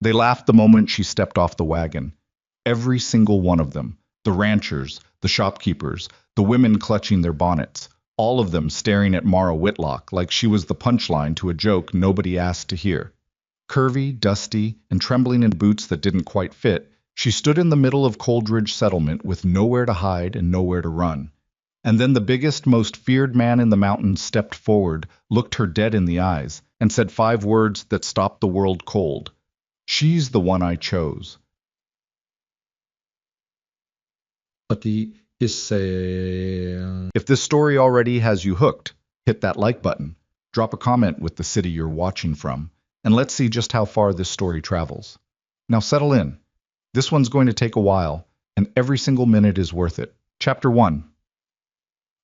They laughed the moment she stepped off the wagon. Every single one of them. The ranchers, the shopkeepers, the women clutching their bonnets. All of them staring at Mara Whitlock like she was the punchline to a joke nobody asked to hear. Curvy, dusty, and trembling in boots that didn't quite fit, she stood in the middle of Coldridge Settlement with nowhere to hide and nowhere to run. And then the biggest, most feared man in the mountains stepped forward, looked her dead in the eyes, and said 5 words that stopped the world cold. She's the one I chose. Ati isse. If this story already has you hooked, hit that like button, drop a comment with the city you're watching from, and let's see just how far this story travels. Now settle in. This one's going to take a while, and every single minute is worth it. Chapter 1.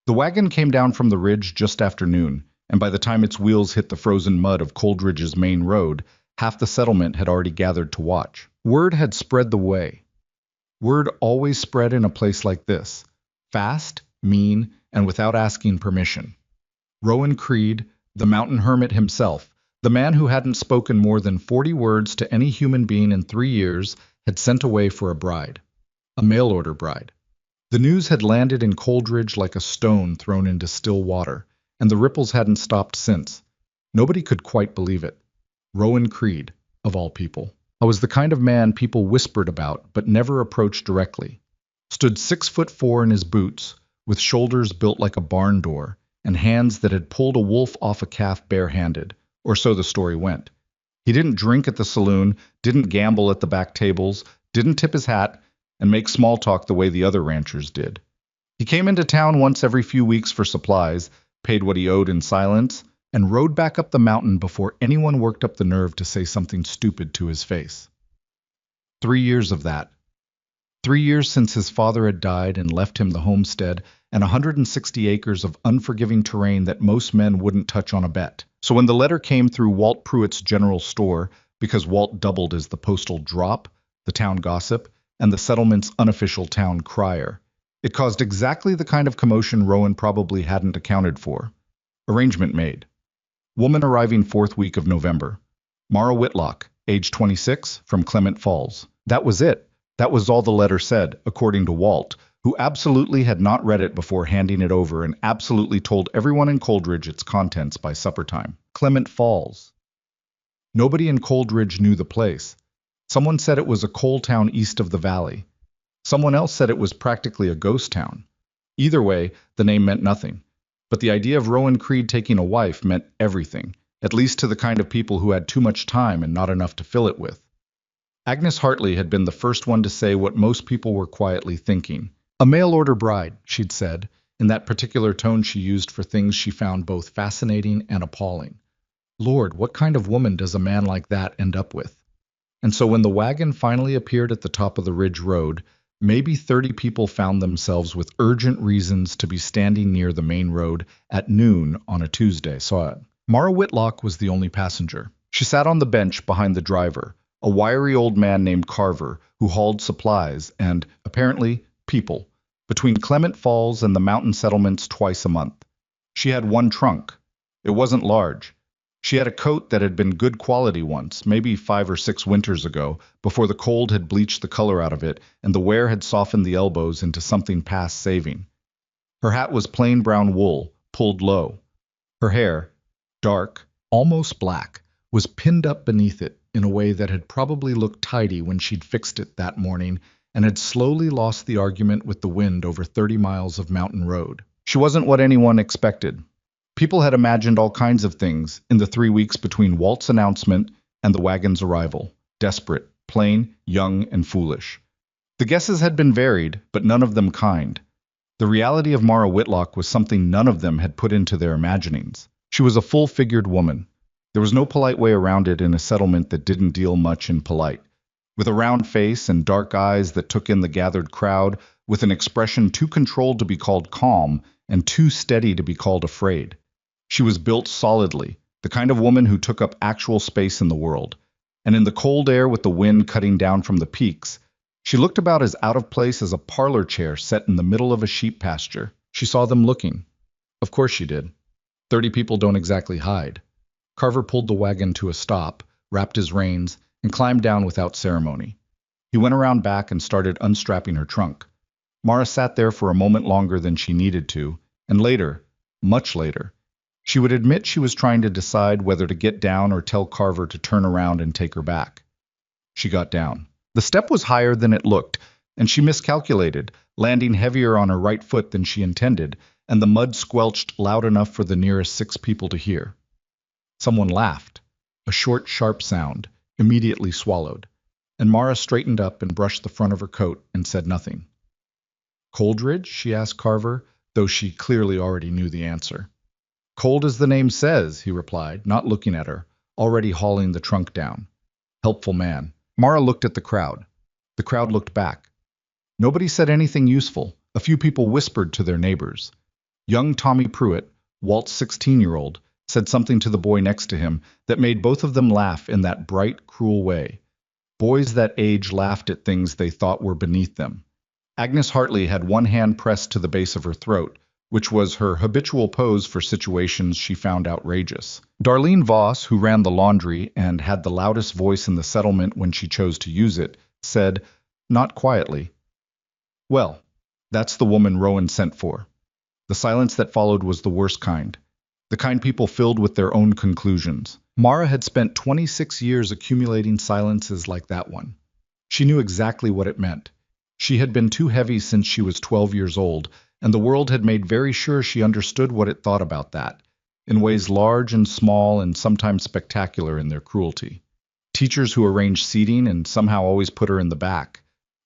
The wagon came down from the ridge just after noon, and by the time its wheels hit the frozen mud of Coldridge's main road, half the settlement had already gathered to watch. Word had spread the way. Word always spread in a place like this. Fast, mean, and without asking permission. Rowan Creed, the mountain hermit himself, the man who hadn't spoken more than 40 words to any human being in 3 years, had sent away for a bride. A mail-order bride. The news had landed in Coldridge like a stone thrown into still water, and the ripples hadn't stopped since. Nobody could quite believe it. Rowan Creed, of all people. I was the kind of man people whispered about but never approached directly. Stood 6'4" in his boots, with shoulders built like a barn door, and hands that had pulled a wolf off a calf barehanded, or so the story went. He didn't drink at the saloon, didn't gamble at the back tables, didn't tip his hat, and make small talk the way the other ranchers did. He came into town once every few weeks for supplies, paid what he owed in silence, and rode back up the mountain before anyone worked up the nerve to say something stupid to his face. 3 years of that. 3 years since his father had died and left him the homestead and 160 acres of unforgiving terrain that most men wouldn't touch on a bet. So when the letter came through Walt Pruitt's general store, because Walt doubled as the postal drop, the town gossip, and the settlement's unofficial town crier, it caused exactly the kind of commotion Rowan probably hadn't accounted for. Arrangement made. Woman arriving 4th week of November. Mara Whitlock, age 26, from Clement Falls. That was it. That was all the letter said, according to Walt, who absolutely had not read it before handing it over and absolutely told everyone in Coldridge its contents by supper time. Clement Falls. Nobody in Coldridge knew the place. Someone said it was a coal town east of the valley. Someone else said it was practically a ghost town. Either way, the name meant nothing. But the idea of Rowan Creed taking a wife meant everything, at least to the kind of people who had too much time and not enough to fill it with. Agnes Hartley had been the first one to say what most people were quietly thinking. A mail-order bride, she'd said, in that particular tone she used for things she found both fascinating and appalling. Lord, what kind of woman does a man like that end up with? And so when the wagon finally appeared at the top of the ridge road, maybe 30 people found themselves with urgent reasons to be standing near the main road at noon on a Tuesday. Mara Whitlock was the only passenger. She sat on the bench behind the driver, a wiry old man named Carver, who hauled supplies and, apparently, people, between Clement Falls and the mountain settlements twice a month. She had one trunk. It wasn't large. She had a coat that had been good quality once, maybe 5 or 6 winters ago, before the cold had bleached the color out of it and the wear had softened the elbows into something past saving. Her hat was plain brown wool, pulled low. Her hair, dark, almost black, was pinned up beneath it in a way that had probably looked tidy when she'd fixed it that morning and had slowly lost the argument with the wind over 30 miles of mountain road. She wasn't what anyone expected. People had imagined all kinds of things in the 3 weeks between Walt's announcement and the wagon's arrival. Desperate, plain, young, and foolish. The guesses had been varied, but none of them kind. The reality of Mara Whitlock was something none of them had put into their imaginings. She was a full-figured woman. There was no polite way around it in a settlement that didn't deal much in polite. With a round face and dark eyes that took in the gathered crowd, with an expression too controlled to be called calm and too steady to be called afraid. She was built solidly, the kind of woman who took up actual space in the world. And in the cold air with the wind cutting down from the peaks, she looked about as out of place as a parlor chair set in the middle of a sheep pasture. She saw them looking. Of course she did. 30 people don't exactly hide. Carver pulled the wagon to a stop, wrapped his reins, and climbed down without ceremony. He went around back and started unstrapping her trunk. Mara sat there for a moment longer than she needed to, and later, much later, she would admit she was trying to decide whether to get down or tell Carver to turn around and take her back. She got down. The step was higher than it looked, and she miscalculated, landing heavier on her right foot than she intended, and the mud squelched loud enough for the nearest 6 people to hear. Someone laughed, a short, sharp sound, immediately swallowed, and Mara straightened up and brushed the front of her coat and said nothing. Coldridge? She asked Carver, though she clearly already knew the answer. Cold as the name says, he replied, not looking at her, already hauling the trunk down. Helpful man. Mara looked at the crowd. The crowd looked back. Nobody said anything useful. A few people whispered to their neighbors. Young Tommy Pruitt, Walt's 16-year-old, said something to the boy next to him that made both of them laugh in that bright, cruel way. Boys that age laughed at things they thought were beneath them. Agnes Hartley had one hand pressed to the base of her throat, which was her habitual pose for situations she found outrageous. Darlene Voss, who ran the laundry and had the loudest voice in the settlement when she chose to use it, said, not quietly, "Well, that's the woman Rowan sent for." The silence that followed was the worst kind, the kind people filled with their own conclusions. Mara had spent 26 years accumulating silences like that one. She knew exactly what it meant. She had been too heavy since she was 12 years old, and the world had made very sure she understood what it thought about that, in ways large and small and sometimes spectacular in their cruelty. Teachers who arranged seating and somehow always put her in the back.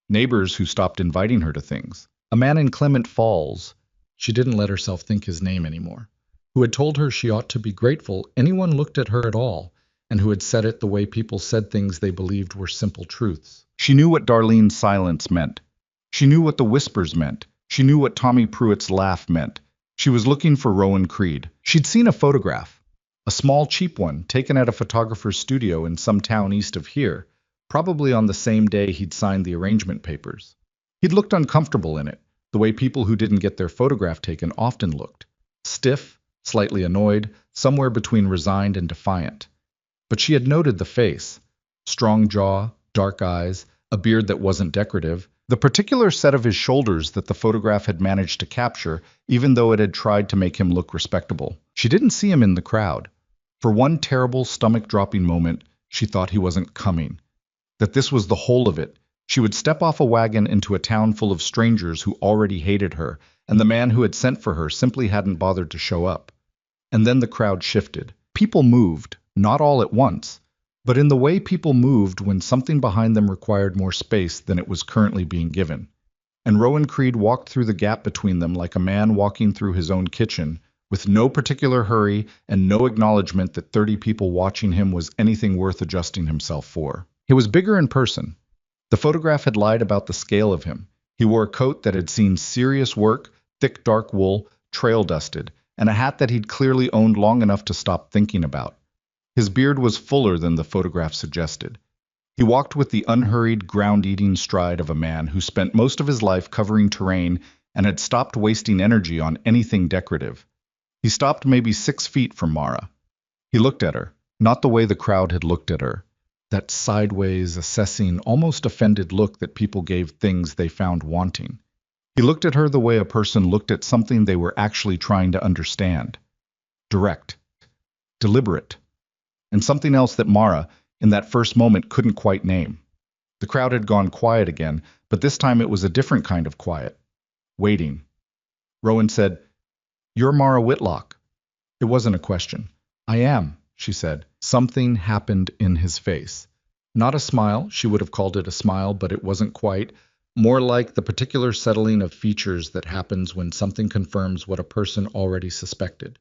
Neighbors who stopped inviting her to things. A man in Clement Falls, she didn't let herself think his name anymore, who had told her she ought to be grateful anyone looked at her at all, and who had said it the way people said things they believed were simple truths. She knew what Darlene's silence meant. She knew what the whispers meant. She knew what Tommy Pruitt's laugh meant. She was looking for Rowan Creed. She'd seen a photograph, a small, cheap one, taken at a photographer's studio in some town east of here, probably on the same day he'd signed the arrangement papers. He'd looked uncomfortable in it, the way people who didn't get their photograph taken often looked. Stiff, slightly annoyed, somewhere between resigned and defiant. But she had noted the face. Strong jaw, dark eyes, a beard that wasn't decorative, the particular set of his shoulders that the photograph had managed to capture, even though it had tried to make him look respectable. She didn't see him in the crowd. For one terrible, stomach-dropping moment, she thought he wasn't coming. That this was the whole of it. She would step off a wagon into a town full of strangers who already hated her, and the man who had sent for her simply hadn't bothered to show up. And then the crowd shifted. People moved, not all at once, but in the way people moved when something behind them required more space than it was currently being given. And Rowan Creed walked through the gap between them like a man walking through his own kitchen, with no particular hurry and no acknowledgement that 30 people watching him was anything worth adjusting himself for. He was bigger in person. The photograph had lied about the scale of him. He wore a coat that had seen serious work, thick dark wool, trail dusted, and a hat that he'd clearly owned long enough to stop thinking about. His beard was fuller than the photograph suggested. He walked with the unhurried, ground-eating stride of a man who spent most of his life covering terrain and had stopped wasting energy on anything decorative. He stopped maybe 6 feet from Mara. He looked at her, not the way the crowd had looked at her, that sideways, assessing, almost offended look that people gave things they found wanting. He looked at her the way a person looked at something they were actually trying to understand. Direct. Deliberate. And something else that Mara, in that first moment, couldn't quite name. The crowd had gone quiet again, but this time it was a different kind of quiet. Waiting. Rowan said, "You're Mara Whitlock." It wasn't a question. "I am," she said. Something happened in his face. Not a smile, she would have called it a smile, but it wasn't quite. More like the particular settling of features that happens when something confirms what a person already suspected.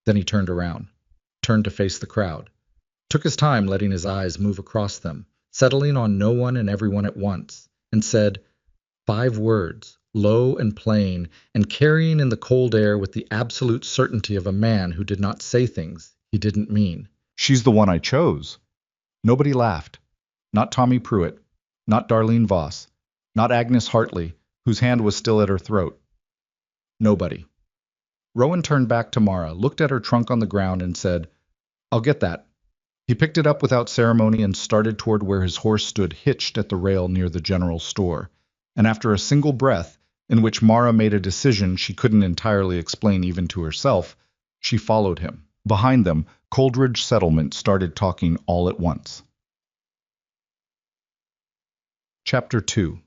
Then he turned around, turned to face the crowd. Took his time letting his eyes move across them, settling on no one and everyone at once, and said 5 words, low and plain, and carrying in the cold air with the absolute certainty of a man who did not say things he didn't mean. "She's the one I chose." Nobody laughed. Not Tommy Pruitt, not Darlene Voss, not Agnes Hartley, whose hand was still at her throat. Nobody. Rowan turned back to Mara, looked at her trunk on the ground, and said, "I'll get that." He picked it up without ceremony and started toward where his horse stood hitched at the rail near the general store. And after a single breath, in which Mara made a decision she couldn't entirely explain even to herself, she followed him. Behind them, Coldridge Settlement started talking all at once. Chapter 2.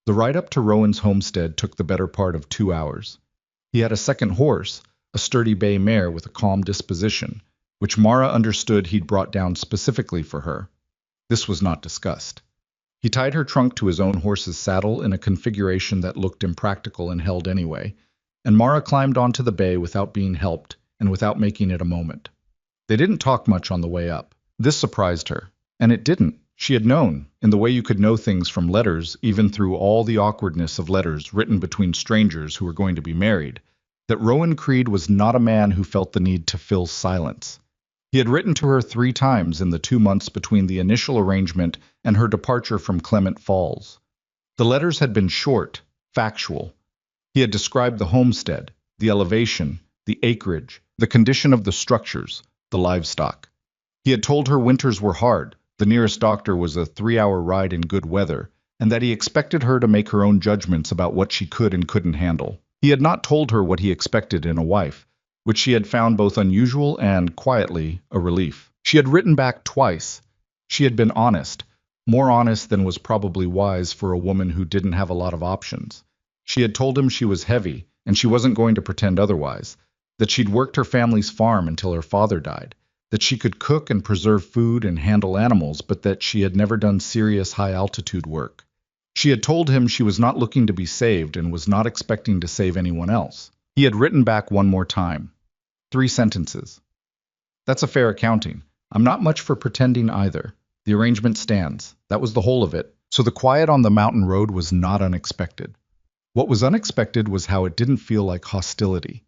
The ride up to Rowan's homestead took the better part of 2 hours. He had a second horse, a sturdy bay mare with a calm disposition, which Mara understood he'd brought down specifically for her. This was not discussed. He tied her trunk to his own horse's saddle in a configuration that looked impractical and held anyway, and Mara climbed onto the bay without being helped and without making it a moment. They didn't talk much on the way up. This surprised her, and it didn't. She had known, in the way you could know things from letters, even through all the awkwardness of letters written between strangers who were going to be married, that Rowan Creed was not a man who felt the need to fill silence. He had written to her 3 times in the 2 months between the initial arrangement and her departure from Clement Falls. The letters had been short, factual. He had described the homestead, the elevation, the acreage, the condition of the structures, the livestock. He had told her winters were hard, the nearest doctor was a 3-hour ride in good weather, and that he expected her to make her own judgments about what she could and couldn't handle. He had not told her what he expected in a wife, which she had found both unusual and, quietly, a relief. She had written back twice. She had been honest, more honest than was probably wise for a woman who didn't have a lot of options. She had told him she was heavy, and she wasn't going to pretend otherwise, that she'd worked her family's farm until her father died, that she could cook and preserve food and handle animals, but that she had never done serious high-altitude work. She had told him she was not looking to be saved and was not expecting to save anyone else. He had written back one more time. 3 sentences. That's a fair accounting. I'm not much for pretending either. The arrangement stands. That was the whole of it. So the quiet on the mountain road was not unexpected. What was unexpected was how it didn't feel like hostility.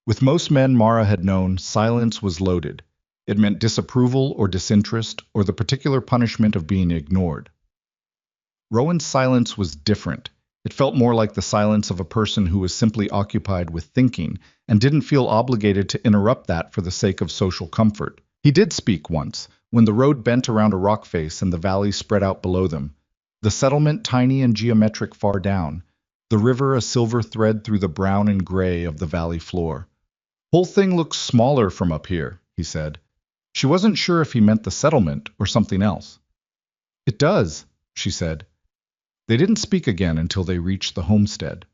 With most men Mara had known, silence was loaded. It meant disapproval or disinterest or the particular punishment of being ignored. Rowan's silence was different. It felt more like the silence of a person who was simply occupied with thinking and didn't feel obligated to interrupt that for the sake of social comfort. He did speak once, when the road bent around a rock face and the valley spread out below them, the settlement tiny and geometric far down, the river a silver thread through the brown and gray of the valley floor. "Whole thing looks smaller from up here," he said. She wasn't sure if he meant the settlement or something else. "It does," she said. They didn't speak again until they reached the homestead.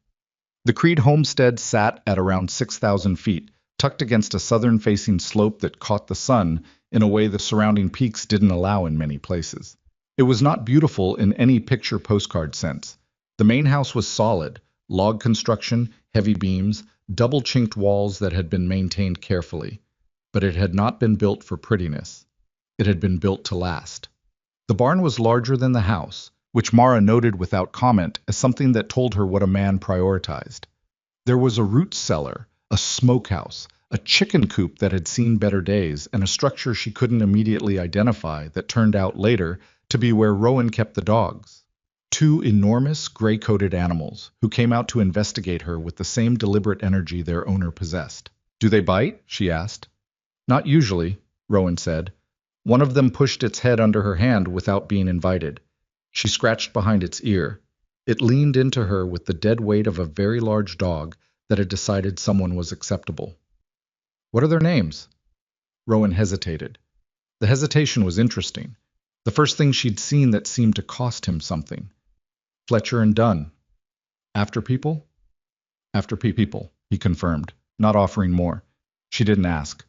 The Creed homestead sat at around 6,000 feet, tucked against a southern-facing slope that caught the sun in a way the surrounding peaks didn't allow in many places. It was not beautiful in any picture postcard sense. The main house was solid, log construction, heavy beams, double-chinked walls that had been maintained carefully. But it had not been built for prettiness. It had been built to last. The barn was larger than the house, which Mara noted without comment as something that told her what a man prioritized. There was a root cellar, a smokehouse, a chicken coop that had seen better days, and a structure she couldn't immediately identify that turned out later to be where Rowan kept the dogs. 2 enormous, gray-coated animals who came out to investigate her with the same deliberate energy their owner possessed. "Do they bite?" she asked. "Not usually," Rowan said. One of them pushed its head under her hand without being invited. She scratched behind its ear. It leaned into her with the dead weight of a very large dog that had decided someone was acceptable. "What are their names?" Rowan hesitated. The hesitation was interesting. The first thing she'd seen that seemed to cost him something. "Fletcher and Dunn." "After people?" "After people," he confirmed, not offering more. She didn't ask.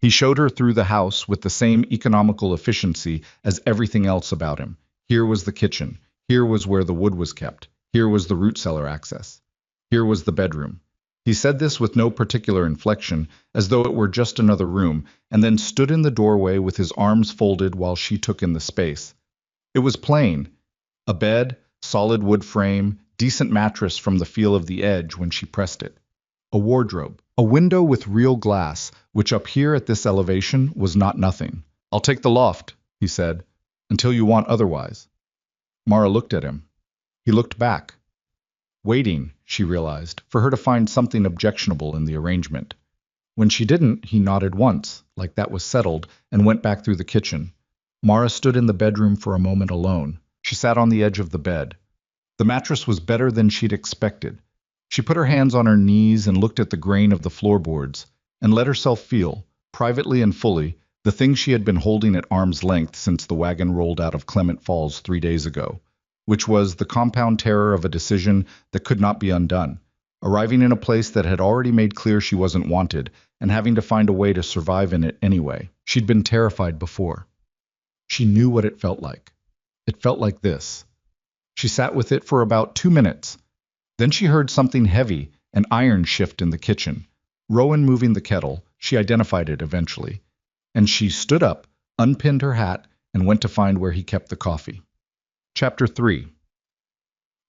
He showed her through the house with the same economical efficiency as everything else about him. Here was the kitchen. Here was where the wood was kept. Here was the root cellar access. Here was the bedroom. He said this with no particular inflection, as though it were just another room, and then stood in the doorway with his arms folded while she took in the space. It was plain. A bed, solid wood frame, decent mattress from the feel of the edge when she pressed it. A wardrobe. A window with real glass, which up here at this elevation was not nothing. "I'll take the loft," he said, "until you want otherwise." Mara looked at him. He looked back. Waiting, she realized, for her to find something objectionable in the arrangement. When she didn't, he nodded once, like that was settled, and went back through the kitchen. Mara stood in the bedroom for a moment alone. She sat on the edge of the bed. The mattress was better than she'd expected. She put her hands on her knees and looked at the grain of the floorboards, and let herself feel, privately and fully, the thing she had been holding at arm's length since the wagon rolled out of Clement Falls 3 days ago, which was the compound terror of a decision that could not be undone, arriving in a place that had already made clear she wasn't wanted, and having to find a way to survive in it anyway. She'd been terrified before. She knew what it felt like. It felt like this. She sat with it for about 2 minutes. Then she heard something heavy, an iron shift in the kitchen. Rowan moving the kettle. She identified it eventually. And she stood up, unpinned her hat, and went to find where he kept the coffee. Chapter 3.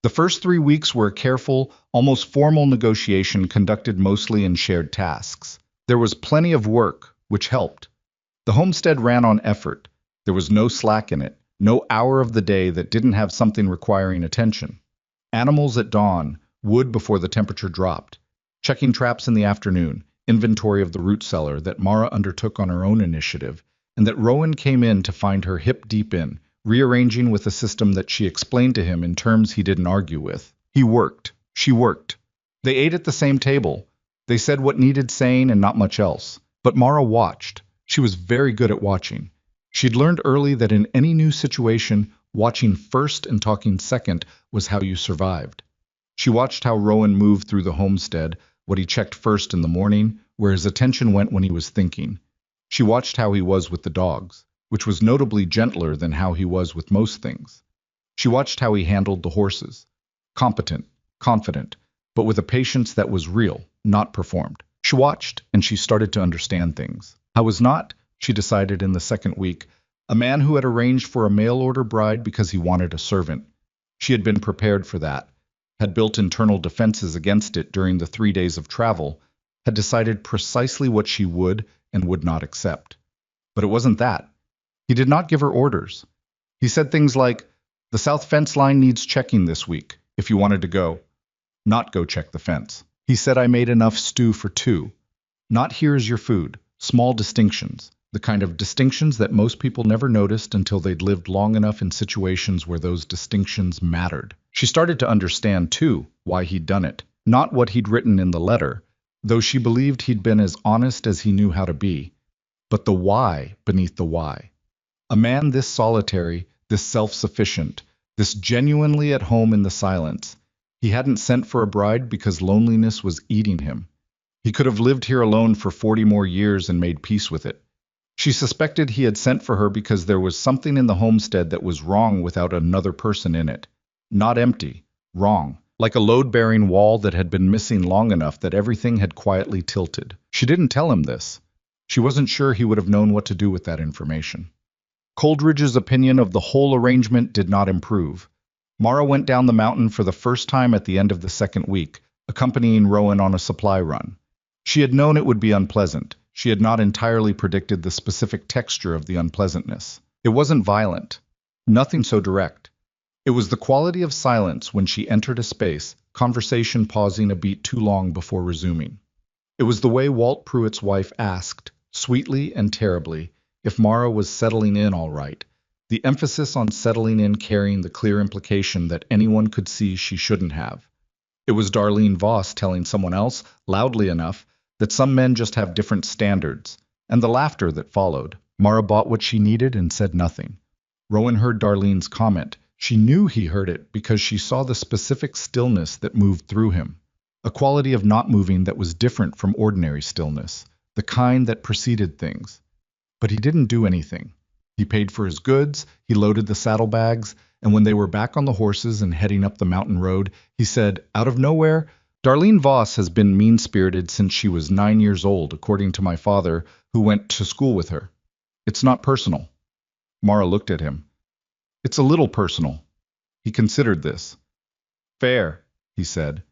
The first 3 weeks were a careful, almost formal negotiation conducted mostly in shared tasks. There was plenty of work, which helped. The homestead ran on effort. There was no slack in it, no hour of the day that didn't have something requiring attention. Animals at dawn, wood before the temperature dropped, checking traps in the afternoon, inventory of the root cellar that Mara undertook on her own initiative, and that Rowan came in to find her hip deep in, rearranging with a system that she explained to him in terms he didn't argue with. He worked. She worked. They ate at the same table. They said what needed saying and not much else. But Mara watched. She was very good at watching. She'd learned early that in any new situation, watching first and talking second was how you survived. She watched how Rowan moved through the homestead, what he checked first in the morning, where his attention went when he was thinking. She watched how he was with the dogs, which was notably gentler than how he was with most things. She watched how he handled the horses. Competent, confident, but with a patience that was real, not performed. She watched, and she started to understand things. I was not, she decided in the second week, a man who had arranged for a mail-order bride because he wanted a servant. She had been prepared for that, had built internal defenses against it during the 3 days of travel, had decided precisely what she would and would not accept. But it wasn't that. He did not give her orders. He said things like, "The south fence line needs checking this week, if you wanted to go." Not go check the fence. He said, "I made enough stew for 2. Not here is your food." Small distinctions. The kind of distinctions that most people never noticed until they'd lived long enough in situations where those distinctions mattered. She started to understand, too, why he'd done it. Not what he'd written in the letter, though she believed he'd been as honest as he knew how to be, but the why beneath the why. A man this solitary, this self-sufficient, this genuinely at home in the silence. He hadn't sent for a bride because loneliness was eating him. He could have lived here alone for 40 more years and made peace with it. She suspected he had sent for her because there was something in the homestead that was wrong without another person in it. Not empty, wrong, like a load-bearing wall that had been missing long enough that everything had quietly tilted. She didn't tell him this. She wasn't sure he would have known what to do with that information. Coleridge's opinion of the whole arrangement did not improve. Mara went down the mountain for the first time at the end of the second week, accompanying Rowan on a supply run. She had known it would be unpleasant. She had not entirely predicted the specific texture of the unpleasantness. It wasn't violent. Nothing so direct. It was the quality of silence when she entered a space, conversation pausing a beat too long before resuming. It was the way Walt Pruitt's wife asked, sweetly and terribly, if Mara was settling in all right. The emphasis on settling in carrying the clear implication that anyone could see she shouldn't have. It was Darlene Voss telling someone else, loudly enough, that some men just have different standards, and the laughter that followed. Mara bought what she needed and said nothing. Rowan heard Darlene's comment. She knew he heard it because she saw the specific stillness that moved through him, a quality of not moving that was different from ordinary stillness, the kind that preceded things. But he didn't do anything. He paid for his goods, he loaded the saddlebags, and when they were back on the horses and heading up the mountain road, he said, out of nowhere, "Darlene Voss has been mean-spirited since she was 9 years old, according to my father, who went to school with her. It's not personal." Mara looked at him. "It's a little personal." He considered this. "Fair," he said,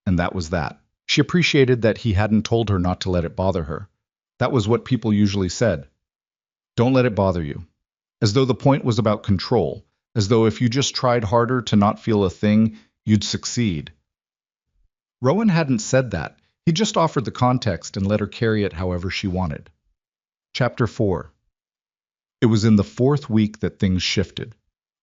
and that was that. She appreciated that he hadn't told her not to let it bother her. That was what people usually said. Don't let it bother you. As though the point was about control, as though if you just tried harder to not feel a thing, you'd succeed. Rowan hadn't said that. He just offered the context and let her carry it however she wanted. Chapter 4. It was in the fourth week that things shifted.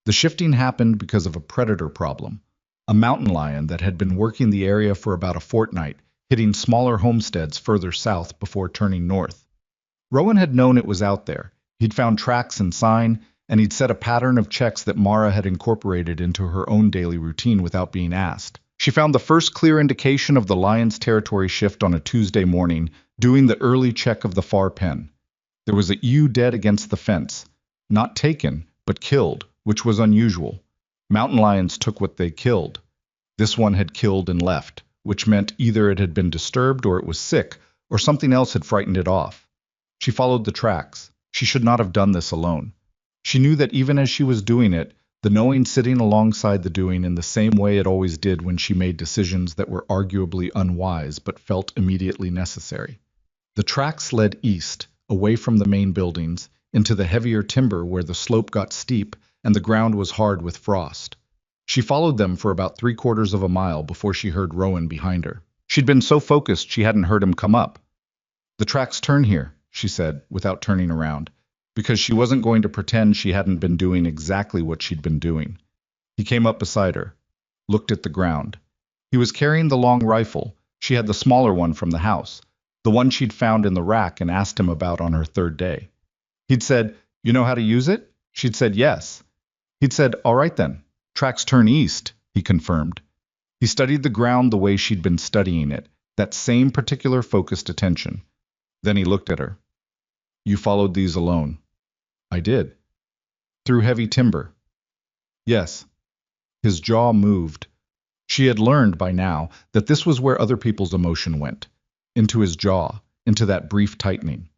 The shifting happened because of a predator problem. A mountain lion that had been working the area for about a fortnight, hitting smaller homesteads further south before turning north. Rowan had known it was out there. He'd found tracks and sign, and he'd set a pattern of checks that Mara had incorporated into her own daily routine without being asked. She found the first clear indication of the lion's territory shift on a Tuesday morning, doing the early check of the far pen. There was a ewe dead against the fence. Not taken, but killed, which was unusual. Mountain lions took what they killed. This one had killed and left, which meant either it had been disturbed or it was sick, or something else had frightened it off. She followed the tracks. She should not have done this alone. She knew that even as she was doing it, the knowing sitting alongside the doing in the same way it always did when she made decisions that were arguably unwise but felt immediately necessary. The tracks led east, away from the main buildings, into the heavier timber where the slope got steep and the ground was hard with frost. She followed them for about 3/4 of a mile before she heard Rowan behind her. She'd been so focused she hadn't heard him come up. "The tracks turn here," she said, without turning around, because she wasn't going to pretend she hadn't been doing exactly what she'd been doing. He came up beside her, looked at the ground. He was carrying the long rifle. She had the smaller one from the house, the one she'd found in the rack and asked him about on her third day. He'd said, "You know how to use it?" She'd said, "Yes." He'd said, "All right then. Tracks turn east," he confirmed. He studied the ground the way she'd been studying it, that same particular focused attention. Then he looked at her. "You followed these alone." "I did." "Through heavy timber." "Yes." His jaw moved. She had learned by now that this was where other people's emotion went. Into his jaw, into that brief tightening.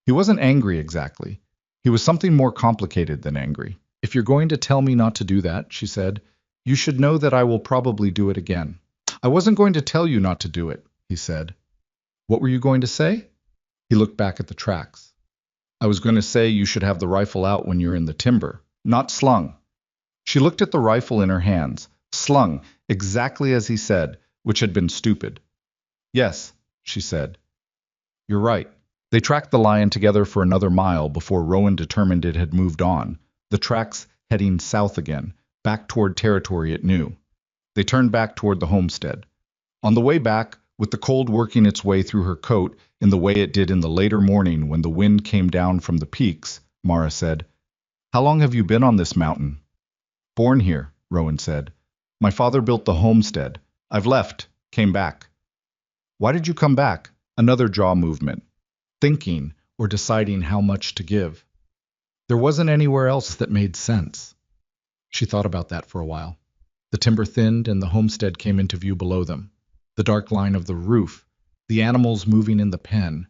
He wasn't angry exactly. He was something more complicated than angry. "If you're going to tell me not to do that," she said, "you should know that I will probably do it again." "I wasn't going to tell you not to do it," he said. "What were you going to say?" He looked back at the tracks. "I was going to say you should have the rifle out when you're in the timber, not slung." She looked at the rifle in her hands, slung, exactly as he said, which had been stupid. "Yes," she said. "You're right." They tracked the lion together for another mile before Rowan determined it had moved on, the tracks heading south again, back toward territory it knew. They turned back toward the homestead. On the way back, with the cold working its way through her coat in the way it did in the later morning when the wind came down from the peaks, Mara said, "How long have you been on this mountain?" "Born here," Rowan said. "My father built the homestead. I've left, came back." "Why did you come back?" Another jaw movement. Thinking or deciding how much to give. There wasn't anywhere else that made sense. She thought about that for a while. The timber thinned and the homestead came into view below them. The dark line of the roof, the animals moving in the pen,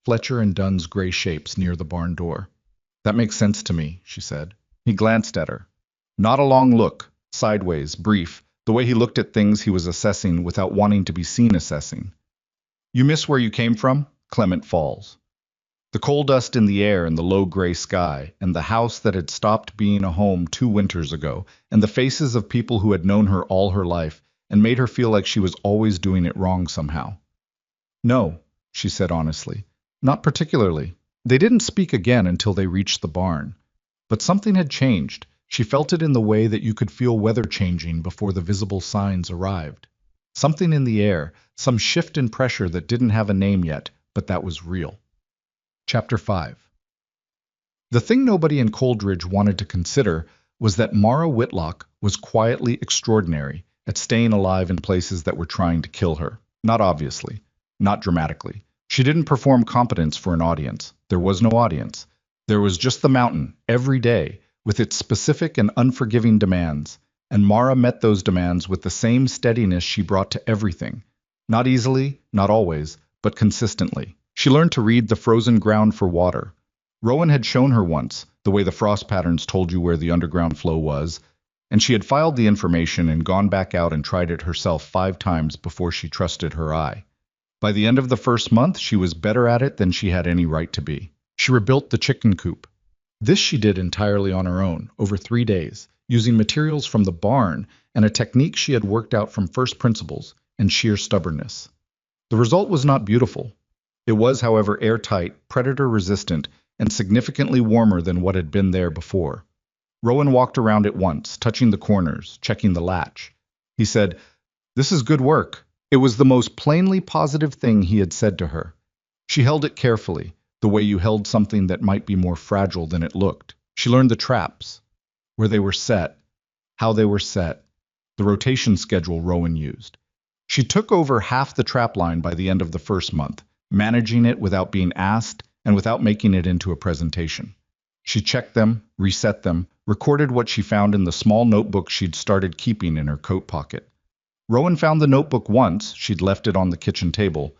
Fletcher and Dunn's gray shapes near the barn door. "That makes sense to me," she said. He glanced at her. Not a long look, sideways, brief, the way he looked at things he was assessing without wanting to be seen assessing. "You miss where you came from?" Clement Falls. The coal dust in the air and the low gray sky, and the house that had stopped being a home 2 winters ago, and the faces of people who had known her all her life and made her feel like she was always doing it wrong somehow. "No," she said honestly. "Not particularly." They didn't speak again until they reached the barn. But something had changed. She felt it in the way that you could feel weather changing before the visible signs arrived. Something in the air, some shift in pressure that didn't have a name yet, but that was real. Chapter 5. The thing nobody in Coldridge wanted to consider was that Mara Whitlock was quietly extraordinary at staying alive in places that were trying to kill her. Not obviously, not dramatically. She didn't perform competence for an audience. There was no audience. There was just the mountain, every day, with its specific and unforgiving demands, and Mara met those demands with the same steadiness she brought to everything. Not easily, not always, but consistently. She learned to read the frozen ground for water. Rowan had shown her once, the way the frost patterns told you where the underground flow was, and she had filed the information and gone back out and tried it herself 5 times before she trusted her eye. By the end of the first month, she was better at it than she had any right to be. She rebuilt the chicken coop. This she did entirely on her own, over 3 days, using materials from the barn and a technique she had worked out from first principles and sheer stubbornness. The result was not beautiful. It was, however, airtight, predator-resistant, and significantly warmer than what had been there before. Rowan walked around it once, touching the corners, checking the latch. He said, "This is good work." It was the most plainly positive thing he had said to her. She held it carefully, the way you held something that might be more fragile than it looked. She learned the traps, where they were set, how they were set, the rotation schedule Rowan used. She took over half the trap line by the end of the first month, managing it without being asked and without making it into a presentation. She checked them, reset them, recorded what she found in the small notebook she'd started keeping in her coat pocket. Rowan found the notebook once, she'd left it on the kitchen table,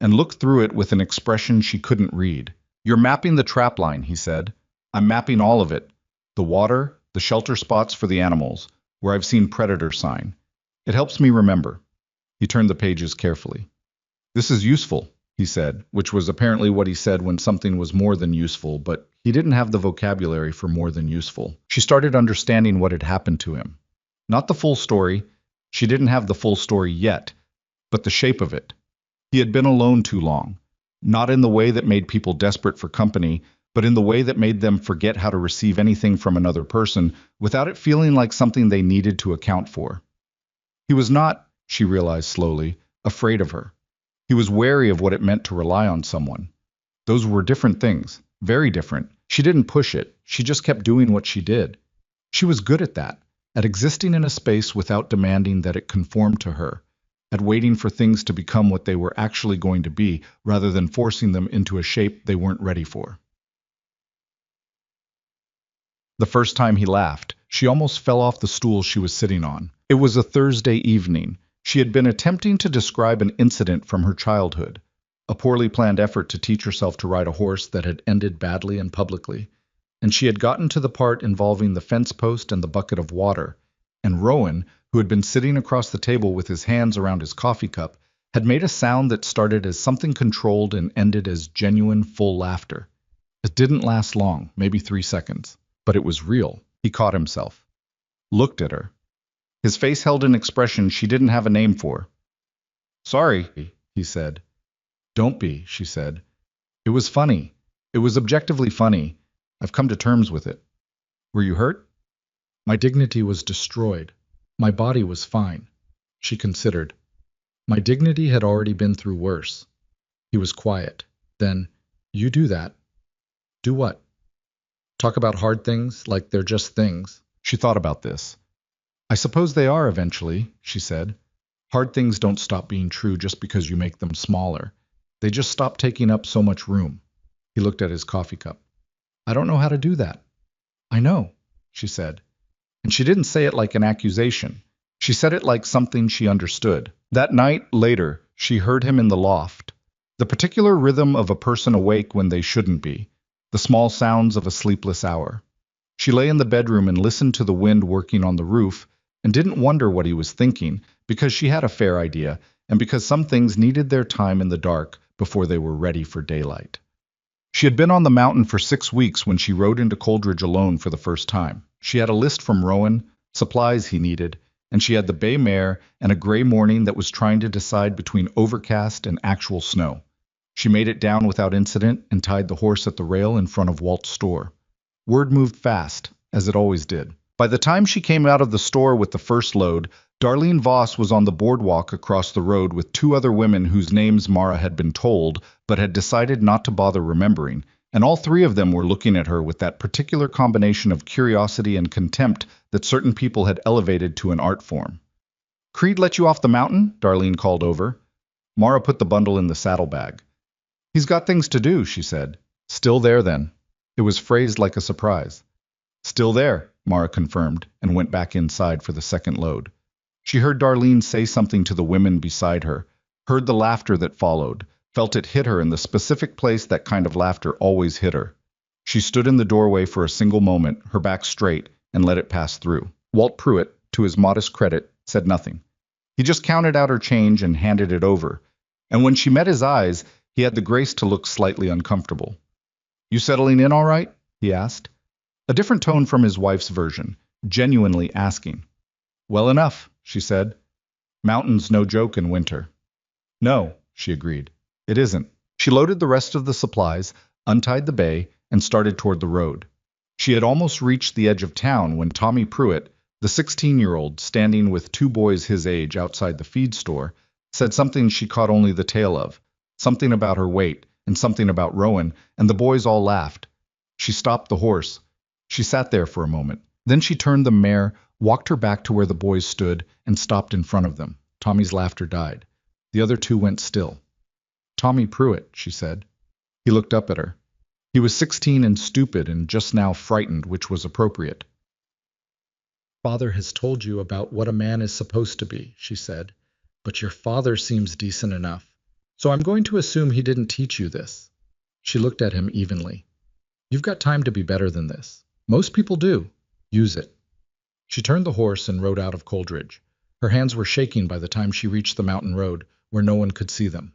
and looked through it with an expression she couldn't read. "You're mapping the trap line," he said. "I'm mapping all of it. The water, the shelter spots for the animals, where I've seen predator sign. It helps me remember." He turned the pages carefully. "This is useful," he said, which was apparently what he said when something was more than useful, but he didn't have the vocabulary for more than useful. She started understanding what had happened to him. Not the full story. She didn't have the full story yet, but the shape of it. He had been alone too long, not in the way that made people desperate for company, but in the way that made them forget how to receive anything from another person without it feeling like something they needed to account for. He was not, she realized slowly, afraid of her. He was wary of what it meant to rely on someone. Those were different things, very different. She didn't push it, she just kept doing what she did. She was good at that, at existing in a space without demanding that it conform to her, at waiting for things to become what they were actually going to be, rather than forcing them into a shape they weren't ready for. The first time he laughed, she almost fell off the stool she was sitting on. It was a Thursday evening. She had been attempting to describe an incident from her childhood, a poorly planned effort to teach herself to ride a horse that had ended badly and publicly, and she had gotten to the part involving the fence post and the bucket of water, and Rowan, who had been sitting across the table with his hands around his coffee cup, had made a sound that started as something controlled and ended as genuine, full laughter. It didn't last long, maybe 3 seconds, but it was real. He caught himself, looked at her. His face held an expression she didn't have a name for. "Sorry," he said. "Don't be," she said. "It was funny. It was objectively funny. I've come to terms with it." "Were you hurt?" "My dignity was destroyed. My body was fine." She considered. "My dignity had already been through worse." He was quiet. Then, "You do that." "Do what?" "Talk about hard things like they're just things." She thought about this. "I suppose they are eventually," she said. "Hard things don't stop being true just because you make them smaller. They just stop taking up so much room." He looked at his coffee cup. "I don't know how to do that." "I know," she said. And she didn't say it like an accusation. She said it like something she understood. That night, later, she heard him in the loft. The particular rhythm of a person awake when they shouldn't be. The small sounds of a sleepless hour. She lay in the bedroom and listened to the wind working on the roof, and didn't wonder what he was thinking, because she had a fair idea, and because some things needed their time in the dark before they were ready for daylight. She had been on the mountain for 6 weeks when she rode into Coldridge alone for the first time. She had a list from Rowan, supplies he needed, and she had the bay mare and a gray morning that was trying to decide between overcast and actual snow. She made it down without incident and tied the horse at the rail in front of Walt's store. Word moved fast, as it always did. By the time she came out of the store with the first load, Darlene Voss was on the boardwalk across the road with 2 other women whose names Mara had been told, but had decided not to bother remembering, and all 3 of them were looking at her with that particular combination of curiosity and contempt that certain people had elevated to an art form. "Creed let you off the mountain?" Darlene called over. Mara put the bundle in the saddlebag. "He's got things to do," she said. "Still there, then." It was phrased like a surprise. "Still there," Mara confirmed, and went back inside for the second load. She heard Darlene say something to the women beside her, heard the laughter that followed, felt it hit her in the specific place that kind of laughter always hit her. She stood in the doorway for a single moment, her back straight, and let it pass through. Walt Pruitt, to his modest credit, said nothing. He just counted out her change and handed it over, and when she met his eyes, he had the grace to look slightly uncomfortable. "You settling in all right?" he asked. A different tone from his wife's version, genuinely asking. "Well enough," she said. "Mountains no joke in winter." "No," she agreed. It isn't. She loaded the rest of the supplies, untied the bay, and started toward the road. She had almost reached the edge of town when Tommy Pruitt, the 16-year-old standing with two boys his age outside the feed store, said something she caught only the tail of, something about her weight, and something about Rowan, and the boys all laughed. She stopped the horse. She sat there for a moment. Then she turned the mare, walked her back to where the boys stood, and stopped in front of them. Tommy's laughter died. The other two went still. Tommy Pruitt, she said. He looked up at her. He was 16 and stupid and just now frightened, which was appropriate. Father has told you about what a man is supposed to be, she said, but your father seems decent enough. So I'm going to assume he didn't teach you this. She looked at him evenly. You've got time to be better than this. Most people do. Use it. She turned the horse and rode out of Coldridge. Her hands were shaking by the time she reached the mountain road, where no one could see them.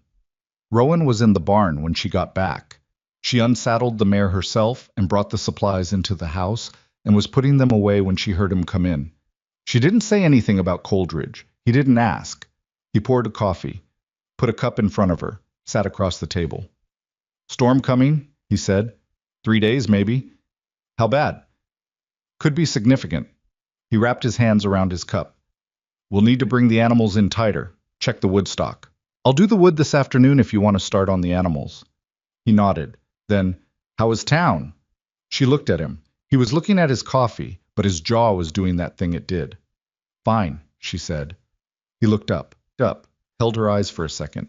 Rowan was in the barn when she got back. She unsaddled the mare herself and brought the supplies into the house and was putting them away when she heard him come in. She didn't say anything about Coldridge. He didn't ask. He poured a coffee, put a cup in front of her, sat across the table. Storm coming, he said. 3 days, maybe. How bad? Could be significant. He wrapped his hands around his cup. We'll need to bring the animals in tighter. Check the wood stock. I'll do the wood this afternoon if you want to start on the animals. He nodded. Then, how is town? She looked at him. He was looking at his coffee, but his jaw was doing that thing it did. Fine, she said. He looked up, held her eyes for a second.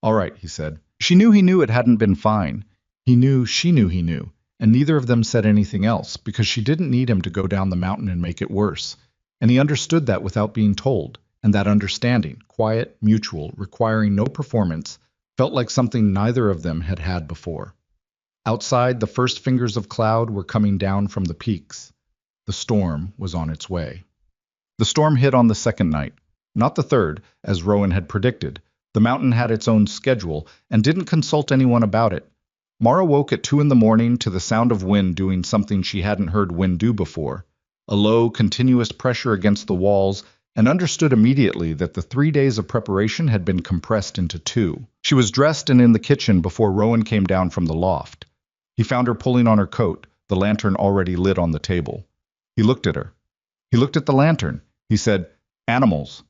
All right, he said. She knew he knew it hadn't been fine. He knew she knew he knew, and neither of them said anything else because she didn't need him to go down the mountain and make it worse. And he understood that without being told, and that understanding, quiet, mutual, requiring no performance, felt like something neither of them had had before. Outside, the first fingers of cloud were coming down from the peaks. The storm was on its way. The storm hit on the second night, not the third, as Rowan had predicted. The mountain had its own schedule and didn't consult anyone about it. Mara woke at 2 a.m. to the sound of wind doing something she hadn't heard wind do before, a low, continuous pressure against the walls, and understood immediately that the 3 days of preparation had been compressed into 2. She was dressed and in the kitchen before Rowan came down from the loft. He found her pulling on her coat, the lantern already lit on the table. He looked at her. He looked at the lantern. He said, "Animals."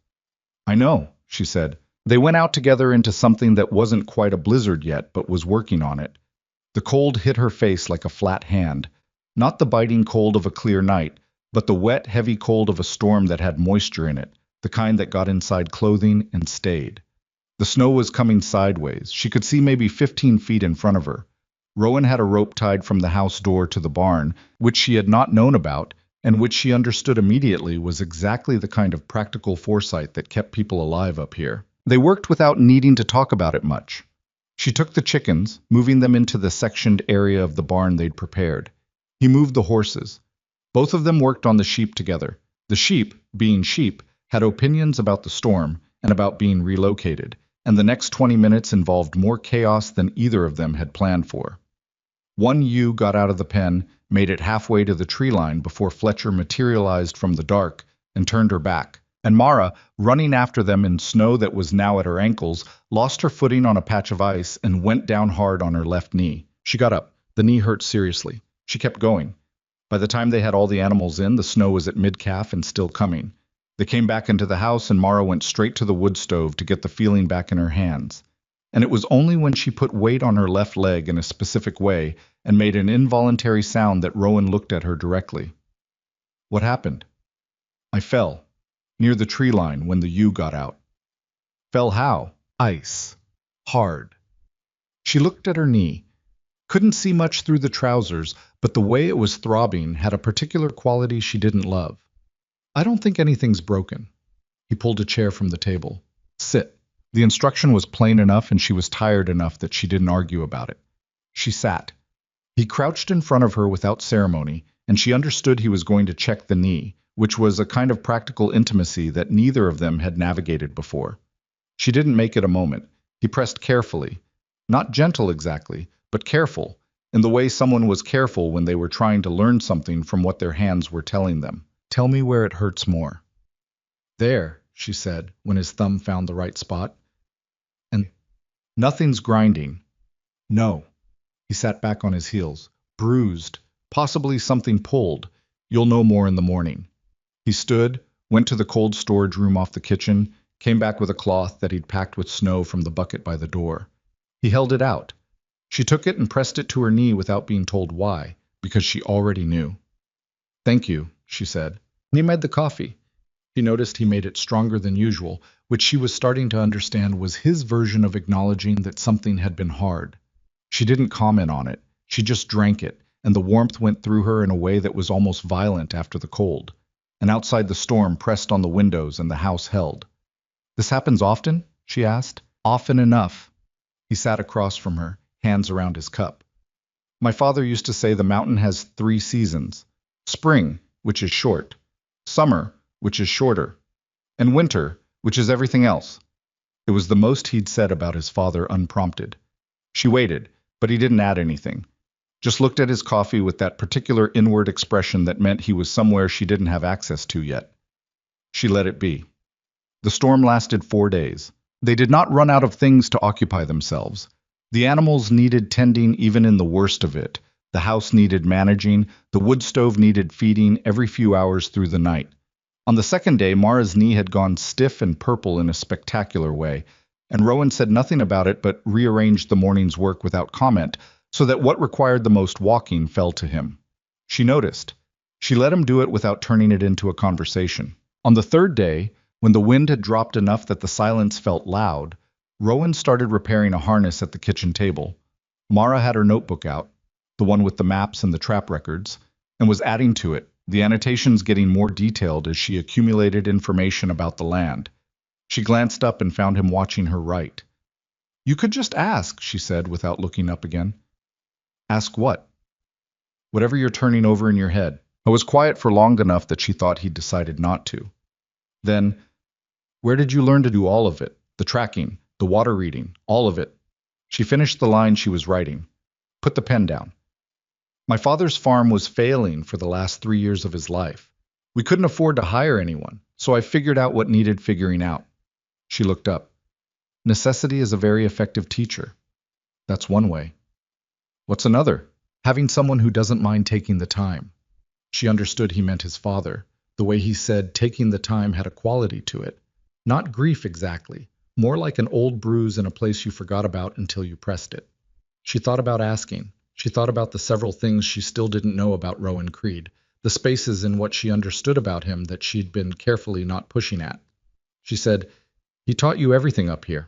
"I know," she said. They went out together into something that wasn't quite a blizzard yet, but was working on it. The cold hit her face like a flat hand. Not the biting cold of a clear night, but the wet, heavy cold of a storm that had moisture in it, the kind that got inside clothing and stayed. The snow was coming sideways. She could see maybe 15 feet in front of her. Rowan had a rope tied from the house door to the barn, which she had not known about, and which she understood immediately was exactly the kind of practical foresight that kept people alive up here. They worked without needing to talk about it much. She took the chickens, moving them into the sectioned area of the barn they'd prepared. He moved the horses. Both of them worked on the sheep together. The sheep, being sheep, had opinions about the storm and about being relocated, and the next 20 minutes involved more chaos than either of them had planned for. One ewe got out of the pen, made it halfway to the tree line before Fletcher materialized from the dark and turned her back, and Mara, running after them in snow that was now at her ankles, lost her footing on a patch of ice and went down hard on her left knee. She got up. The knee hurt seriously. She kept going. By the time they had all the animals in, the snow was at mid-calf and still coming. They came back into the house and Mara went straight to the wood stove to get the feeling back in her hands. And it was only when she put weight on her left leg in a specific way and made an involuntary sound that Rowan looked at her directly. What happened? I fell, near the tree line when the ewe got out. Fell how? Ice. Hard. She looked at her knee. Couldn't see much through the trousers, but the way it was throbbing had a particular quality she didn't love. I don't think anything's broken. He pulled a chair from the table. Sit. The instruction was plain enough and she was tired enough that she didn't argue about it. She sat. He crouched in front of her without ceremony, and she understood he was going to check the knee, which was a kind of practical intimacy that neither of them had navigated before. She didn't make it a moment. He pressed carefully. Not gentle exactly, but careful, in the way someone was careful when they were trying to learn something from what their hands were telling them. Tell me where it hurts more. There, she said, when his thumb found the right spot. Nothing's grinding. No. He sat back on his heels, bruised, possibly something pulled. You'll know more in the morning. He stood, went to the cold storage room off the kitchen, came back with a cloth that he'd packed with snow from the bucket by the door. He held it out. She took it and pressed it to her knee without being told why, because she already knew. Thank you, she said. And he made the coffee. She noticed he made it stronger than usual, which she was starting to understand was his version of acknowledging that something had been hard. She didn't comment on it. She just drank it, and the warmth went through her in a way that was almost violent after the cold. And outside the storm pressed on the windows and the house held. This happens often? She asked. Often enough. He sat across from her, hands around his cup. My father used to say the mountain has 3 seasons. Spring, which is short. Summer, which is shorter. And winter, which is everything else. It was the most he'd said about his father unprompted. She waited, but he didn't add anything. Just looked at his coffee with that particular inward expression that meant he was somewhere she didn't have access to yet. She let it be. The storm lasted 4 days. They did not run out of things to occupy themselves. The animals needed tending even in the worst of it. The house needed managing. The wood stove needed feeding every few hours through the night. On the second day, Mara's knee had gone stiff and purple in a spectacular way, and Rowan said nothing about it but rearranged the morning's work without comment, so that what required the most walking fell to him. She noticed. She let him do it without turning it into a conversation. On the third day, when the wind had dropped enough that the silence felt loud, Rowan started repairing a harness at the kitchen table. Mara had her notebook out, the one with the maps and the trap records, and was adding to it, the annotations getting more detailed as she accumulated information about the land. She glanced up and found him watching her write. You could just ask, she said without looking up again. Ask what? Whatever you're turning over in your head. I was quiet for long enough that she thought he'd decided not to. Then, where did you learn to do all of it? The tracking, the water reading, all of it. She finished the line she was writing. Put the pen down. My father's farm was failing for the last 3 years of his life. We couldn't afford to hire anyone, so I figured out what needed figuring out. She looked up. Necessity is a very effective teacher. That's one way. What's another? Having someone who doesn't mind taking the time. She understood he meant his father. The way he said taking the time had a quality to it. Not grief exactly, more like an old bruise in a place you forgot about until you pressed it. She thought about asking. She thought about the several things she still didn't know about Rowan Creed, the spaces in what she understood about him that she'd been carefully not pushing at. She said, He taught you everything up here.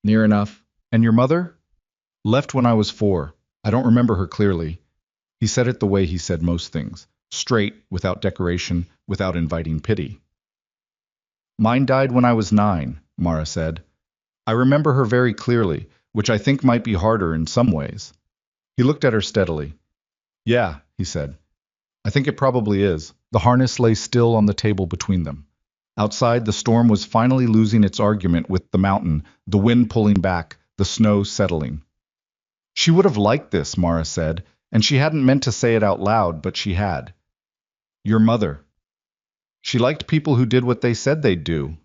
Near enough. And your mother? Left when I was 4. I don't remember her clearly. He said it the way he said most things. Straight, without decoration, without inviting pity. Mine died when I was 9, Mara said. I remember her very clearly, which I think might be harder in some ways. He looked at her steadily. Yeah, he said. I think it probably is. The harness lay still on the table between them. Outside, the storm was finally losing its argument with the mountain, the wind pulling back, the snow settling. She would have liked this, Mara said, and she hadn't meant to say it out loud, but she had. Your mother. She liked people who did what they said they'd do.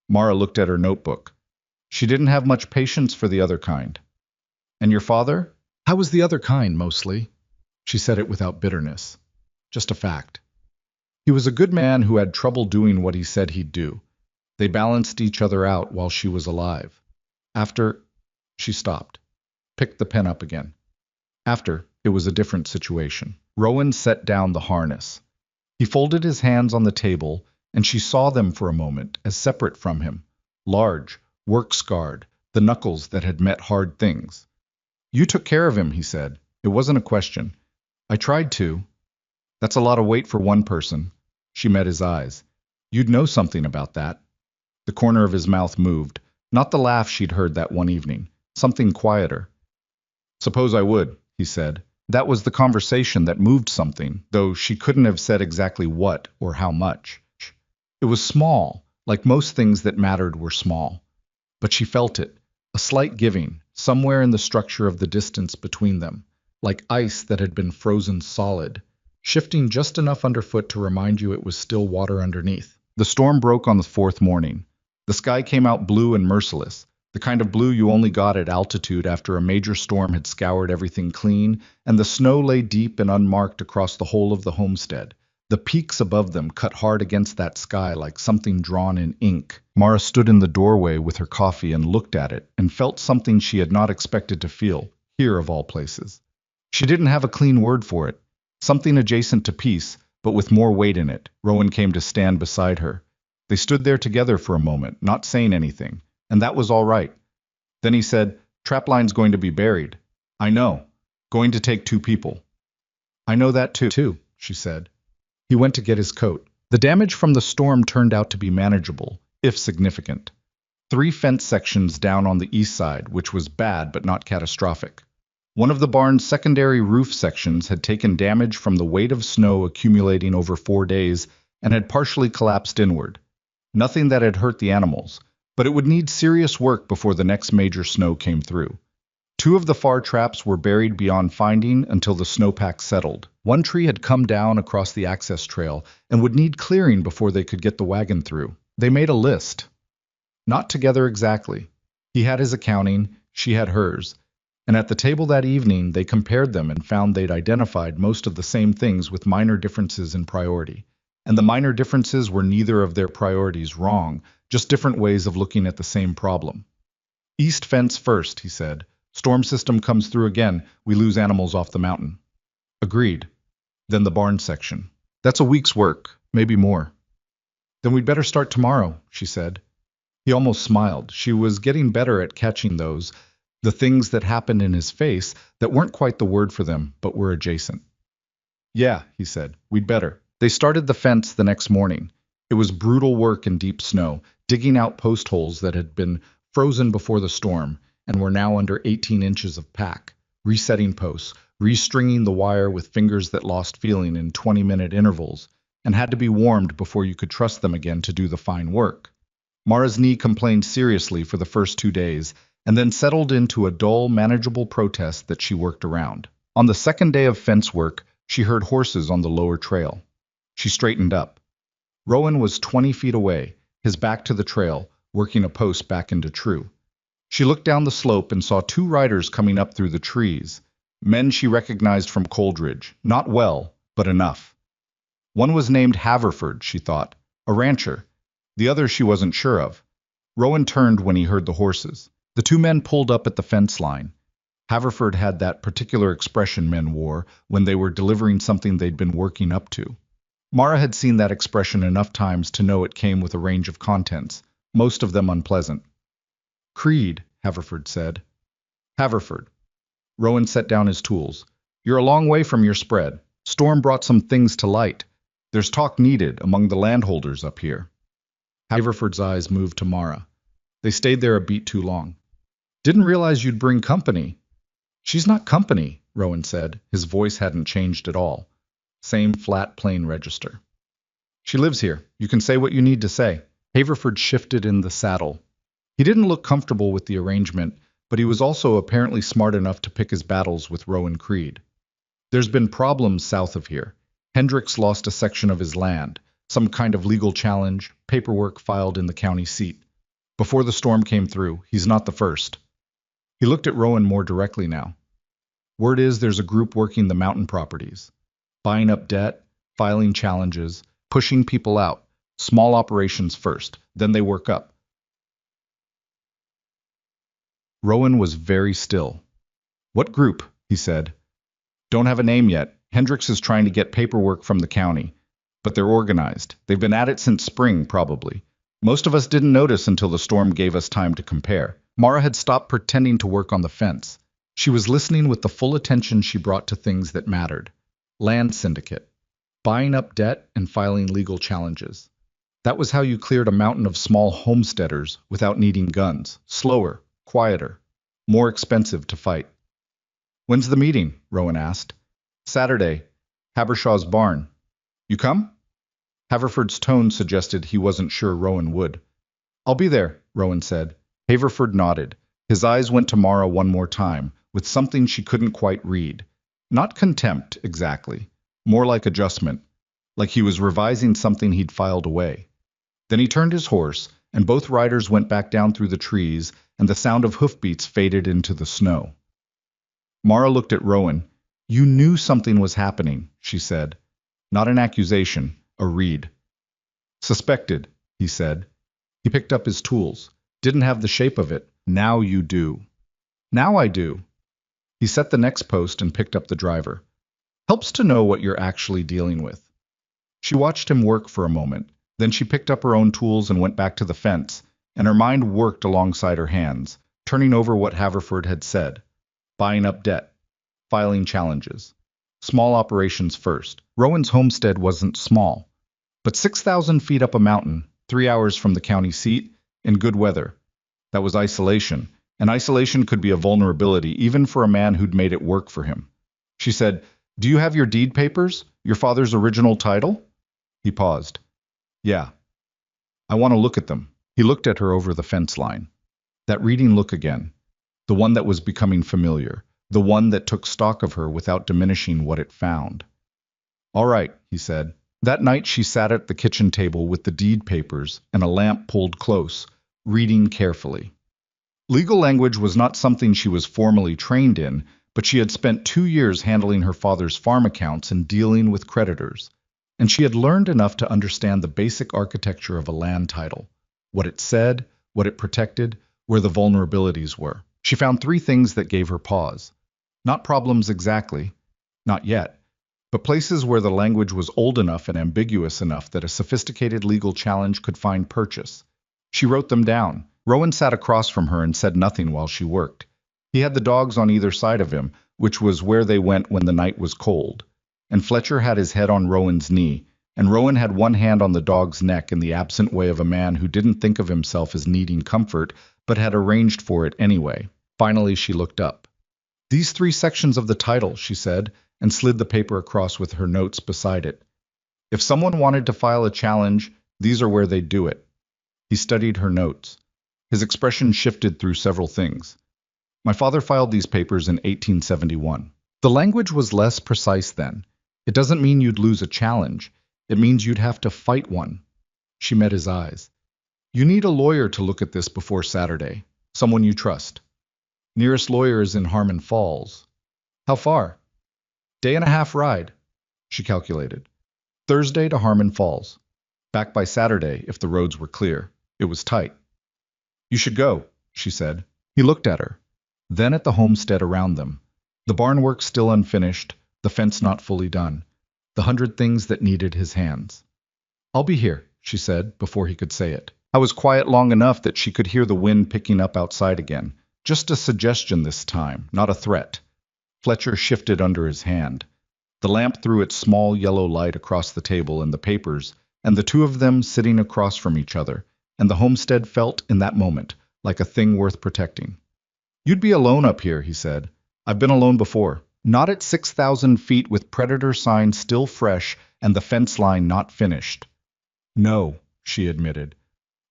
Mara looked at her notebook. She didn't have much patience for the other kind. And your father? How was the other kind, mostly? She said it without bitterness. Just a fact. He was a good man who had trouble doing what he said he'd do. They balanced each other out while she was alive. After, she stopped, picked the pen up again. After, it was a different situation. Rowan set down the harness. He folded his hands on the table, and she saw them for a moment as separate from him, large, work-scarred, the knuckles that had met hard things. You took care of him, he said. It wasn't a question. I tried to. That's a lot of weight for one person. She met his eyes. You'd know something about that. The corner of his mouth moved, not the laugh she'd heard that one evening, something quieter. Suppose I would, he said. That was the conversation that moved something, though she couldn't have said exactly what or how much. It was small, like most things that mattered were small. But she felt it, a slight giving, somewhere in the structure of the distance between them, like ice that had been frozen solid, shifting just enough underfoot to remind you it was still water underneath. The storm broke on the 4th morning. The sky came out blue and merciless, The kind of blue you only got at altitude after a major storm had scoured everything clean, and the snow lay deep and unmarked across the whole of the homestead. The peaks above them cut hard against that sky like something drawn in ink. Mara stood in the doorway with her coffee and looked at it, and felt something she had not expected to feel, here of all places. She didn't have a clean word for it. Something adjacent to peace, but with more weight in it. Rowan came to stand beside her. They stood there together for a moment, not saying anything, and that was all right. Then he said, "Trapline's going to be buried." "I know. Going to take 2 people." "I know that too," she said. He went to get his coat. The damage from the storm turned out to be manageable, if significant. 3 fence sections down on the east side, which was bad but not catastrophic. One of the barn's secondary roof sections had taken damage from the weight of snow accumulating over 4 days and had partially collapsed inward. Nothing that had hurt the animals, but it would need serious work before the next major snow came through. 2 of the far traps were buried beyond finding until the snowpack settled. One tree had come down across the access trail and would need clearing before they could get the wagon through. They made a list. Not together exactly. He had his accounting, she had hers. And at the table that evening, they compared them and found they'd identified most of the same things with minor differences in priority. And the minor differences were neither of their priorities wrong, just different ways of looking at the same problem. "East fence first," he said. "Storm system comes through again, we lose animals off the mountain." "Agreed." "Then the barn section. That's a week's work, maybe more." "Then we'd better start tomorrow," she said. He almost smiled. She was getting better at catching the things that happened in his face that weren't quite the word for them, but were adjacent. "Yeah," he said, "we'd better." They started the fence the next morning. It was brutal work in deep snow, digging out post holes that had been frozen before the storm and were now under 18 inches of pack, resetting posts, restringing the wire with fingers that lost feeling in 20-minute intervals, and had to be warmed before you could trust them again to do the fine work. Mara's knee complained seriously for the first 2 days, and then settled into a dull, manageable protest that she worked around. On the second day of fence work, she heard horses on the lower trail. She straightened up. Rowan was 20 feet away, his back to the trail, working a post back into true. She looked down the slope and saw 2 riders coming up through the trees. Men she recognized from Coldridge, not well, but enough. One was named Haverford, she thought, a rancher. The other she wasn't sure of. Rowan turned when he heard the horses. The 2 men pulled up at the fence line. Haverford had that particular expression men wore when they were delivering something they'd been working up to. Mara had seen that expression enough times to know it came with a range of contents, most of them unpleasant. "Creed," Haverford said. "Haverford." Rowan set down his tools. "You're a long way from your spread. Storm brought some things to light. There's talk needed among the landholders up here." Haverford's eyes moved to Mara. They stayed there a beat too long. "Didn't realize you'd bring company." "She's not company," Rowan said. His voice hadn't changed at all. Same flat, plain register. "She lives here. You can say what you need to say." Haverford shifted in the saddle. He didn't look comfortable with the arrangement, but he was also apparently smart enough to pick his battles with Rowan Creed. "There's been problems south of here. Hendricks lost a section of his land, some kind of legal challenge, paperwork filed in the county seat. Before the storm came through, he's not the first." He looked at Rowan more directly now. "Word is there's a group working the mountain properties. Buying up debt, filing challenges, pushing people out. Small operations first, then they work up." Rowan was very still. "What group?" he said. "Don't have a name yet. Hendricks is trying to get paperwork from the county. But they're organized. They've been at it since spring, probably. Most of us didn't notice until the storm gave us time to compare." Mara had stopped pretending to work on the fence. She was listening with the full attention she brought to things that mattered. Land syndicate. Buying up debt and filing legal challenges. That was how you cleared a mountain of small homesteaders without needing guns. Slower, quieter, more expensive to fight. "When's the meeting?" Rowan asked. "Saturday. Habershaw's barn. You come?" Haverford's tone suggested he wasn't sure Rowan would. "I'll be there," Rowan said. Haverford nodded. His eyes went to Mara one more time, with something she couldn't quite read. Not contempt, exactly. More like adjustment. Like he was revising something he'd filed away. Then he turned his horse, and both riders went back down through the trees, and the sound of hoofbeats faded into the snow. Mara looked at Rowan. "You knew something was happening," she said. Not an accusation, a read. "Suspected," he said. He picked up his tools. "Didn't have the shape of it. Now you do." "Now I do." He set the next post and picked up the driver. "Helps to know what you're actually dealing with." She watched him work for a moment. Then she picked up her own tools and went back to the fence, and her mind worked alongside her hands, turning over what Haverford had said. Buying up debt. Filing challenges. Small operations first. Rowan's homestead wasn't small, but 6,000 feet up a mountain, 3 hours from the county seat, in good weather. That was isolation, and isolation could be a vulnerability even for a man who'd made it work for him. She said, "Do you have your deed papers? Your father's original title?" He paused. "Yeah. I want to look at them." He looked at her over the fence line. That reading look again. The one that was becoming familiar. The one that took stock of her without diminishing what it found. "All right," he said. That night she sat at the kitchen table with the deed papers and a lamp pulled close, reading carefully. Legal language was not something she was formally trained in, but she had spent 2 years handling her father's farm accounts and dealing with creditors, and she had learned enough to understand the basic architecture of a land title, what it said, what it protected, where the vulnerabilities were. She found 3 things that gave her pause. Not problems exactly, not yet, but places where the language was old enough and ambiguous enough that a sophisticated legal challenge could find purchase. She wrote them down. Rowan sat across from her and said nothing while she worked. He had the dogs on either side of him, which was where they went when the night was cold. And Fletcher had his head on Rowan's knee, and Rowan had one hand on the dog's neck in the absent way of a man who didn't think of himself as needing comfort, but had arranged for it anyway. Finally she looked up. "These 3 sections of the title," she said, and slid the paper across with her notes beside it. "If someone wanted to file a challenge, these are where they'd do it." He studied her notes. His expression shifted through several things. "My father filed these papers in 1871. The language was less precise then. It doesn't mean you'd lose a challenge. It means you'd have to fight one." She met his eyes. "You need a lawyer to look at this before Saturday. Someone you trust." "Nearest lawyer is in Harmon Falls." "How far?" "Day and a half ride," she calculated. Thursday to Harmon Falls. Back by Saturday if the roads were clear. It was tight. "You should go," she said. He looked at her. Then at the homestead around them. The barn work still unfinished, the fence not fully done. The 100 things that needed his hands. "I'll be here," she said, before he could say it. I was quiet long enough that she could hear the wind picking up outside again. Just a suggestion this time, not a threat. Fletcher shifted under his hand. The lamp threw its small yellow light across the table and the papers, and the 2 of them sitting across from each other, and the homestead felt, in that moment, like a thing worth protecting. "You'd be alone up here," he said. "I've been alone before. Not at 6,000 feet with predator signs still fresh and the fence line not finished." "No," she admitted.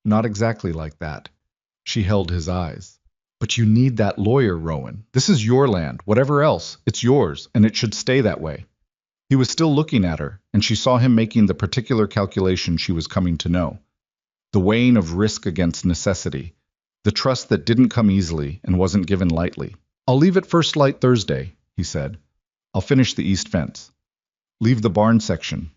"Not exactly like that." She held his eyes. "But you need that lawyer, Rowan. This is your land. Whatever else, it's yours, and it should stay that way." He was still looking at her, and she saw him making the particular calculation she was coming to know. The weighing of risk against necessity. The trust that didn't come easily and wasn't given lightly. "I'll leave at first light Thursday," he said. "I'll finish the east fence. Leave the barn section."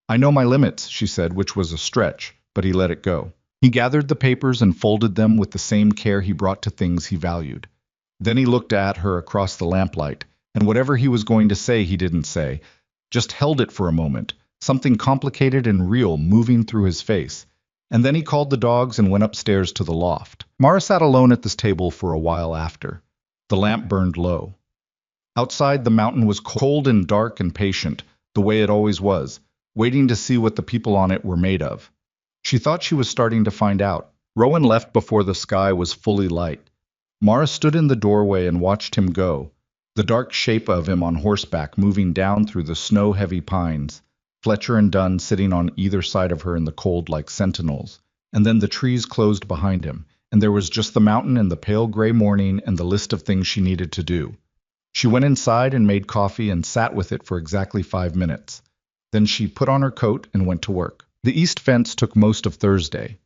"I know my limits," she said, which was a stretch, but he let it go. He gathered the papers and folded them with the same care he brought to things he valued. Then he looked at her across the lamplight, and whatever he was going to say he didn't say, just held it for a moment, something complicated and real moving through his face. And then he called the dogs and went upstairs to the loft. Mara sat alone at this table for a while after. The lamp burned low. Outside, the mountain was cold and dark and patient, the way it always was, waiting to see what the people on it were made of. She thought she was starting to find out. Rowan left before the sky was fully light. Mara stood in the doorway and watched him go, the dark shape of him on horseback moving down through the snow-heavy pines, Fletcher and Dunn sitting on either side of her in the cold like sentinels, and then the trees closed behind him, and there was just the mountain and the pale gray morning and the list of things she needed to do. She went inside and made coffee and sat with it for exactly 5 minutes. Then she put on her coat and went to work. The east fence took most of Thursday.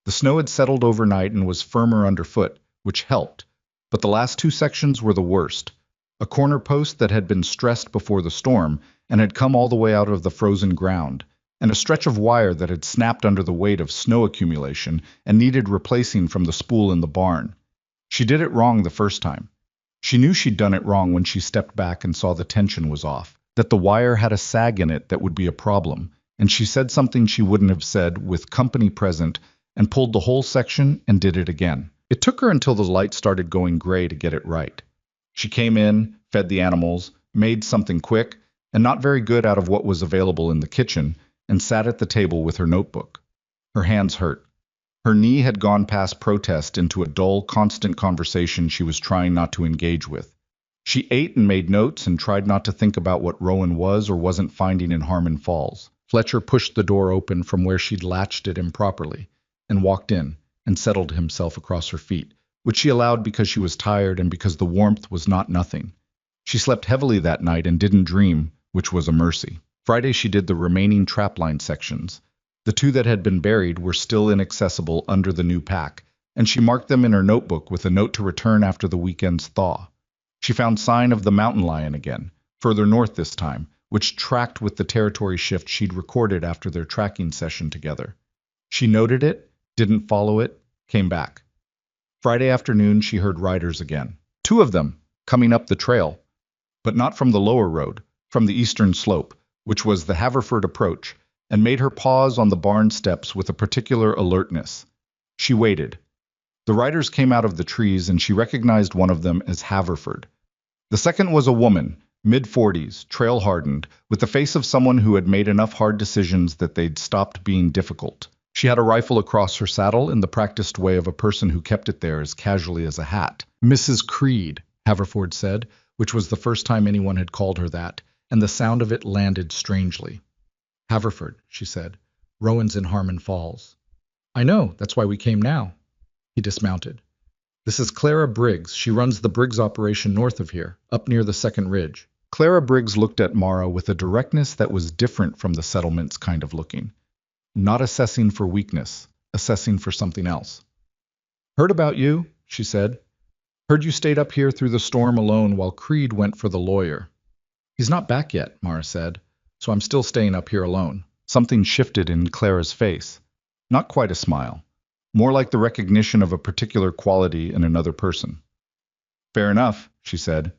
The snow had settled overnight and was firmer underfoot, which helped, but the last two sections were the worst. A corner post that had been stressed before the storm and had come all the way out of the frozen ground, and a stretch of wire that had snapped under the weight of snow accumulation and needed replacing from the spool in the barn. She did it wrong the first time. She knew she'd done it wrong when she stepped back and saw the tension was off, that the wire had a sag in it that would be a problem, and she said something she wouldn't have said with company present and pulled the whole section and did it again. It took her until the light started going gray to get it right. She came in, fed the animals, made something quick and not very good out of what was available in the kitchen, and sat at the table with her notebook. Her hands hurt. Her knee had gone past protest into a dull, constant conversation she was trying not to engage with. She ate and made notes and tried not to think about what Rowan was or wasn't finding in Harmon Falls. Fletcher pushed the door open from where she'd latched it improperly and walked in and settled himself across her feet, which she allowed because she was tired and because the warmth was not nothing. She slept heavily that night and didn't dream, which was a mercy. Friday she did the remaining trapline sections. The two that had been buried were still inaccessible under the new pack, and she marked them in her notebook with a note to return after the weekend's thaw. She found sign of the mountain lion again, further north this time, which tracked with the territory shift she'd recorded after their tracking session together. She noted it, didn't follow it, came back. Friday afternoon she heard riders again. Two of them, coming up the trail, but not from the lower road, from the eastern slope, which was the Haverford approach, and made her pause on the barn steps with a particular alertness. She waited. The riders came out of the trees and she recognized one of them as Haverford. The second was a woman, mid-40s, trail-hardened, with the face of someone who had made enough hard decisions that they'd stopped being difficult. She had a rifle across her saddle in the practiced way of a person who kept it there as casually as a hat. "Mrs. Creed," Haverford said, which was the first time anyone had called her that, and the sound of it landed strangely. "Haverford," she said. "Rowan's in Harmon Falls." "I know, that's why we came now." He dismounted. "This is Clara Briggs. She runs the Briggs operation north of here, up near the second ridge." Clara Briggs looked at Mara with a directness that was different from the settlement's kind of looking. Not assessing for weakness, assessing for something else. "Heard about you," she said. "Heard you stayed up here through the storm alone while Creed went for the lawyer." "He's not back yet," Mara said, "so I'm still staying up here alone." Something shifted in Clara's face. Not quite a smile. More like the recognition of a particular quality in another person. "Fair enough," she said.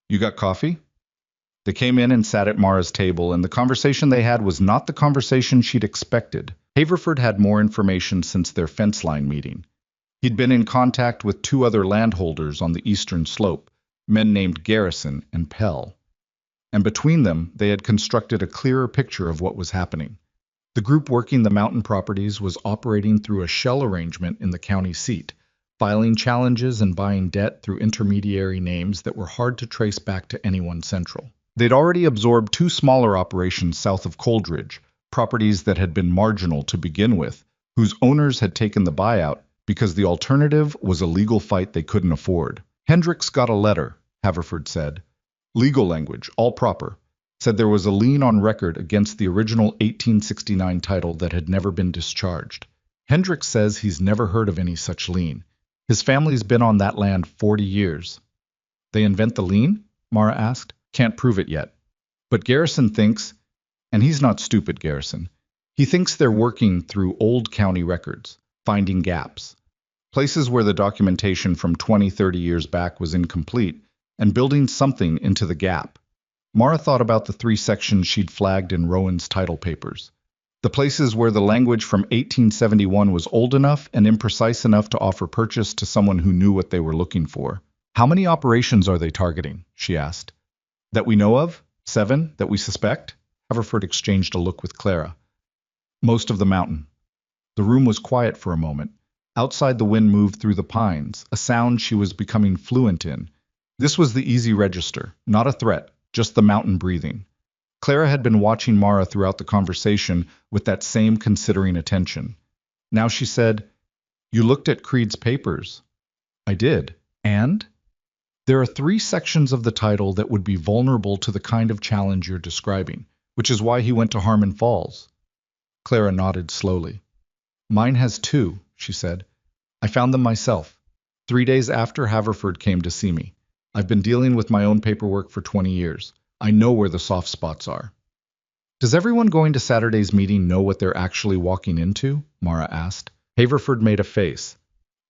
"You got coffee?" They came in and sat at Mara's table, and the conversation they had was not the conversation she'd expected. Haverford had more information since their fence line meeting. He'd been in contact with two other landholders on the eastern slope, men named Garrison and Pell. And between them, they had constructed a clearer picture of what was happening. The group working the mountain properties was operating through a shell arrangement in the county seat, filing challenges and buying debt through intermediary names that were hard to trace back to anyone central. They'd already absorbed two smaller operations south of Coldridge, properties that had been marginal to begin with, whose owners had taken the buyout because the alternative was a legal fight they couldn't afford. "Hendricks got a letter," Haverford said. "Legal language, all proper. Said there was a lien on record against the original 1869 title that had never been discharged. Hendricks says he's never heard of any such lien. His family's been on that land 40 years. "They invent the lien?" Mara asked. "Can't prove it yet. But Garrison thinks, and he's not stupid, Garrison, he thinks they're working through old county records, finding gaps, places where the documentation from 20-30 years back was incomplete, and building something into the gap." Mara thought about the 3 sections she'd flagged in Rowan's title papers. The places where the language from 1871 was old enough and imprecise enough to offer purchase to someone who knew what they were looking for. "How many operations are they targeting?" she asked. "That we know of? 7, that we suspect?" Haverford exchanged a look with Clara. "Most of the mountain." The room was quiet for a moment. Outside the wind moved through the pines, a sound she was becoming fluent in. This was the easy register, not a threat, just the mountain breathing. Clara had been watching Mara throughout the conversation with that same considering attention. Now she said, "You looked at Creed's papers." "I did. And?" "There are 3 sections of the title that would be vulnerable to the kind of challenge you're describing, which is why he went to Harmon Falls." Clara nodded slowly. "Mine has 2, she said. I found them myself. 3 days after Haverford came to see me. I've been dealing with my own paperwork for 20 years. I know where the soft spots are. Does everyone going to Saturday's meeting know what they're actually walking into? Mara asked. Haverford made a face.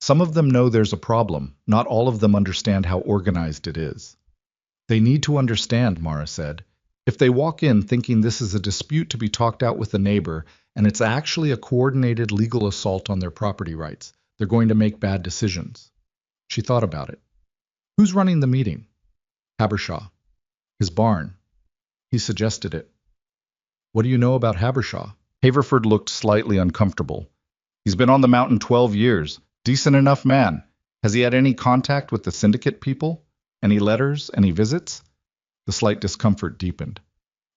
Some of them know there's a problem. Not all of them understand how organized it is. They need to understand, Mara said. If they walk in thinking this is a dispute to be talked out with a neighbor, and it's actually a coordinated legal assault on their property rights, they're going to make bad decisions. She thought about it. Who's running the meeting? Habershaw. His barn. He suggested it. What do you know about Habershaw? Haverford looked slightly uncomfortable. He's been on the mountain 12 years. Decent enough man. Has he had any contact with the syndicate people? Any letters? Any visits? The slight discomfort deepened.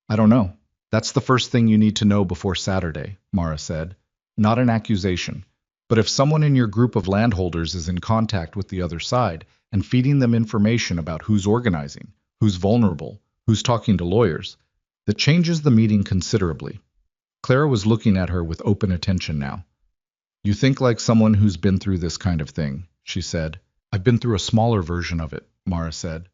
I don't know. That's the first thing you need to know before Saturday, Mara said. Not an accusation. But if someone in your group of landholders is in contact with the other side and feeding them information about who's organizing, who's vulnerable, who's talking to lawyers, that changes the meeting considerably. Clara was looking at her with open attention now. You think like someone who's been through this kind of thing, she said. I've been through a smaller version of it, Mara said.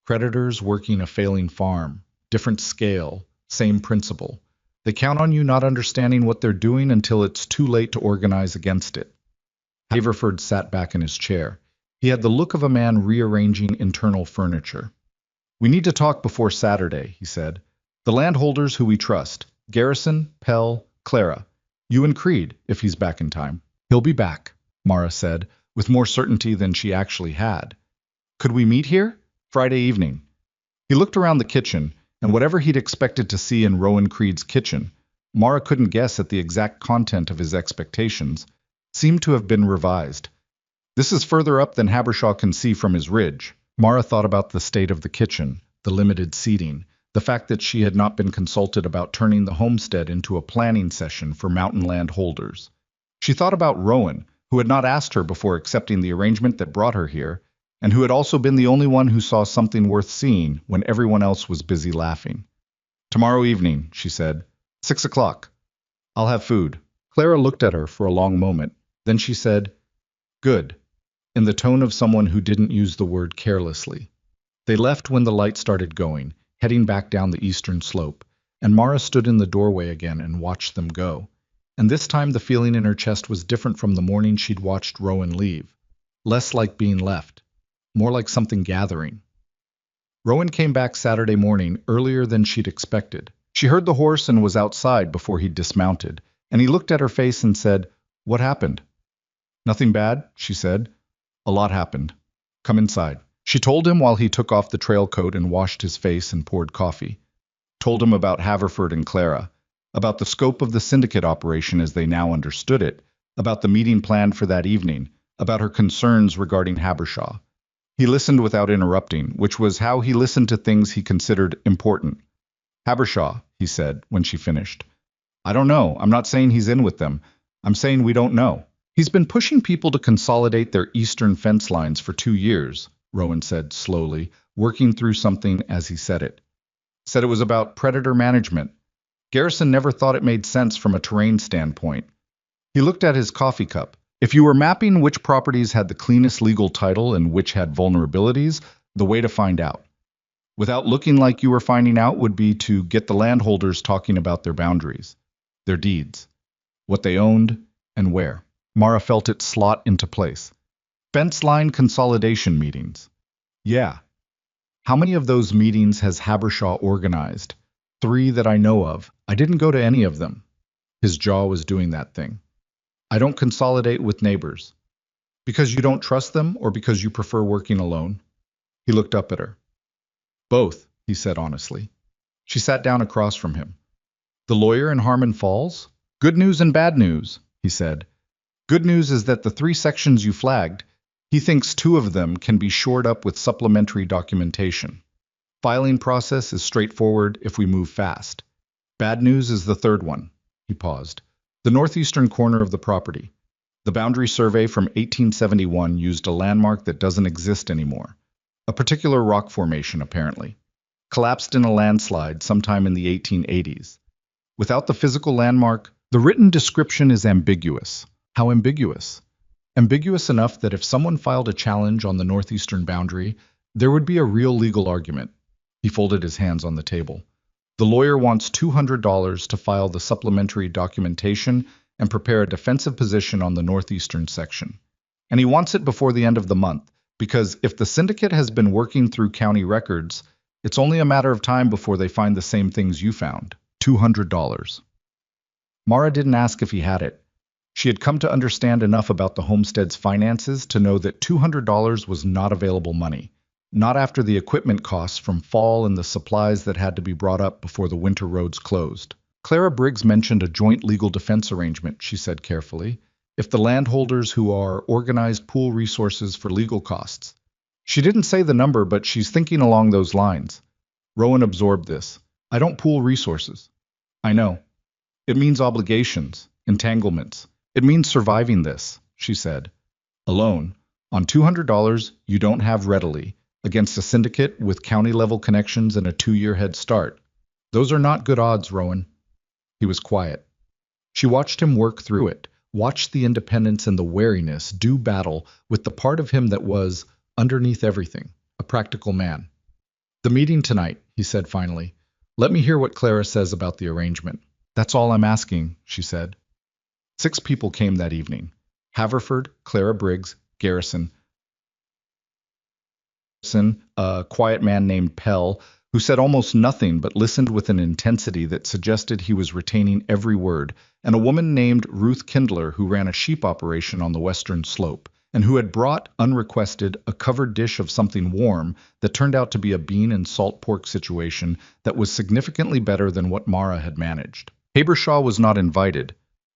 Creditors working a failing farm, different scale, same principle. They count on you not understanding what they're doing until it's too late to organize against it. Haverford sat back in his chair. He had the look of a man rearranging internal furniture. We need to talk before Saturday, he said. The landholders who we trust, Garrison, Pell, Clara. You and Creed, if he's back in time. He'll be back, Mara said, with more certainty than she actually had. Could we meet here? Friday evening. He looked around the kitchen, and whatever he'd expected to see in Rowan Creed's kitchen, Mara couldn't guess at the exact content of his expectations, seemed to have been revised. This is further up than Habershaw can see from his ridge. Mara thought about the state of the kitchen, the limited seating, the fact that she had not been consulted about turning the homestead into a planning session for mountain land holders. She thought about Rowan, who had not asked her before accepting the arrangement that brought her here, and who had also been the only one who saw something worth seeing when everyone else was busy laughing. Tomorrow evening, she said. 6 o'clock. I'll have food. Clara looked at her for a long moment. Then she said, Good, in the tone of someone who didn't use the word carelessly. They left when the light started going, heading back down the eastern slope, and Mara stood in the doorway again and watched them go. And this time the feeling in her chest was different from the morning she'd watched Rowan leave. Less like being left, more like something gathering. Rowan came back Saturday morning earlier than she'd expected. She heard the horse and was outside before he'd dismounted, and he looked at her face and said, What happened? Nothing bad, she said. A lot happened. Come inside. She told him while he took off the trail coat and washed his face and poured coffee. Told him about Haverford and Clara, about the scope of the syndicate operation as they now understood it, about the meeting planned for that evening, about her concerns regarding Habershaw. He listened without interrupting, which was how he listened to things he considered important. Habershaw, he said when she finished. I don't know. I'm not saying he's in with them. I'm saying we don't know. He's been pushing people to consolidate their eastern fence lines for 2 years, Rowan said slowly, working through something as he said it. Said it was about predator management. Garrison never thought it made sense from a terrain standpoint. He looked at his coffee cup. If you were mapping which properties had the cleanest legal title and which had vulnerabilities, the way to find out, without looking like you were finding out, would be to get the landholders talking about their boundaries, their deeds, what they owned, and where. Mara felt it slot into place. Fence line consolidation meetings. Yeah. How many of those meetings has Habershaw organized? 3 that I know of. I didn't go to any of them. His jaw was doing that thing. I don't consolidate with neighbors. Because you don't trust them or because you prefer working alone? He looked up at her. Both, he said honestly. She sat down across from him. The lawyer in Harmon Falls? Good news and bad news, he said. Good news is that the 3 sections you flagged, he thinks 2 of them can be shored up with supplementary documentation. Filing process is straightforward if we move fast. Bad news is the 3rd one. He paused. The northeastern corner of the property. The boundary survey from 1871 used a landmark that doesn't exist anymore. A particular rock formation, apparently. Collapsed in a landslide sometime in the 1880s. Without the physical landmark, the written description is ambiguous. How ambiguous. Ambiguous enough that if someone filed a challenge on the northeastern boundary, there would be a real legal argument. He folded his hands on the table. The lawyer wants $200 to file the supplementary documentation and prepare a defensive position on the northeastern section. And he wants it before the end of the month, because if the syndicate has been working through county records, it's only a matter of time before they find the same things you found. $200. Mara didn't ask if he had it. She had come to understand enough about the homestead's finances to know that $200 was not available money, not after the equipment costs from fall and the supplies that had to be brought up before the winter roads closed. Clara Briggs mentioned a joint legal defense arrangement, she said carefully, if the landholders who are organized pool resources for legal costs. She didn't say the number, but she's thinking along those lines. Rowan absorbed this. I don't pool resources. I know. It means obligations, entanglements. It means surviving this, she said. Alone, on $200 you don't have readily, against a syndicate with county-level connections and a 2-year head start. Those are not good odds, Rowan. He was quiet. She watched him work through it, watched the independence and the wariness do battle with the part of him that was, underneath everything, a practical man. The meeting tonight, he said finally. Let me hear what Clara says about the arrangement. That's all I'm asking, she said. 6 people came that evening. Haverford, Clara Briggs, Garrison, a quiet man named Pell, who said almost nothing but listened with an intensity that suggested he was retaining every word, and a woman named Ruth Kindler who ran a sheep operation on the western slope, and who had brought, unrequested, a covered dish of something warm that turned out to be a bean and salt pork situation that was significantly better than what Mara had managed. Habershaw was not invited.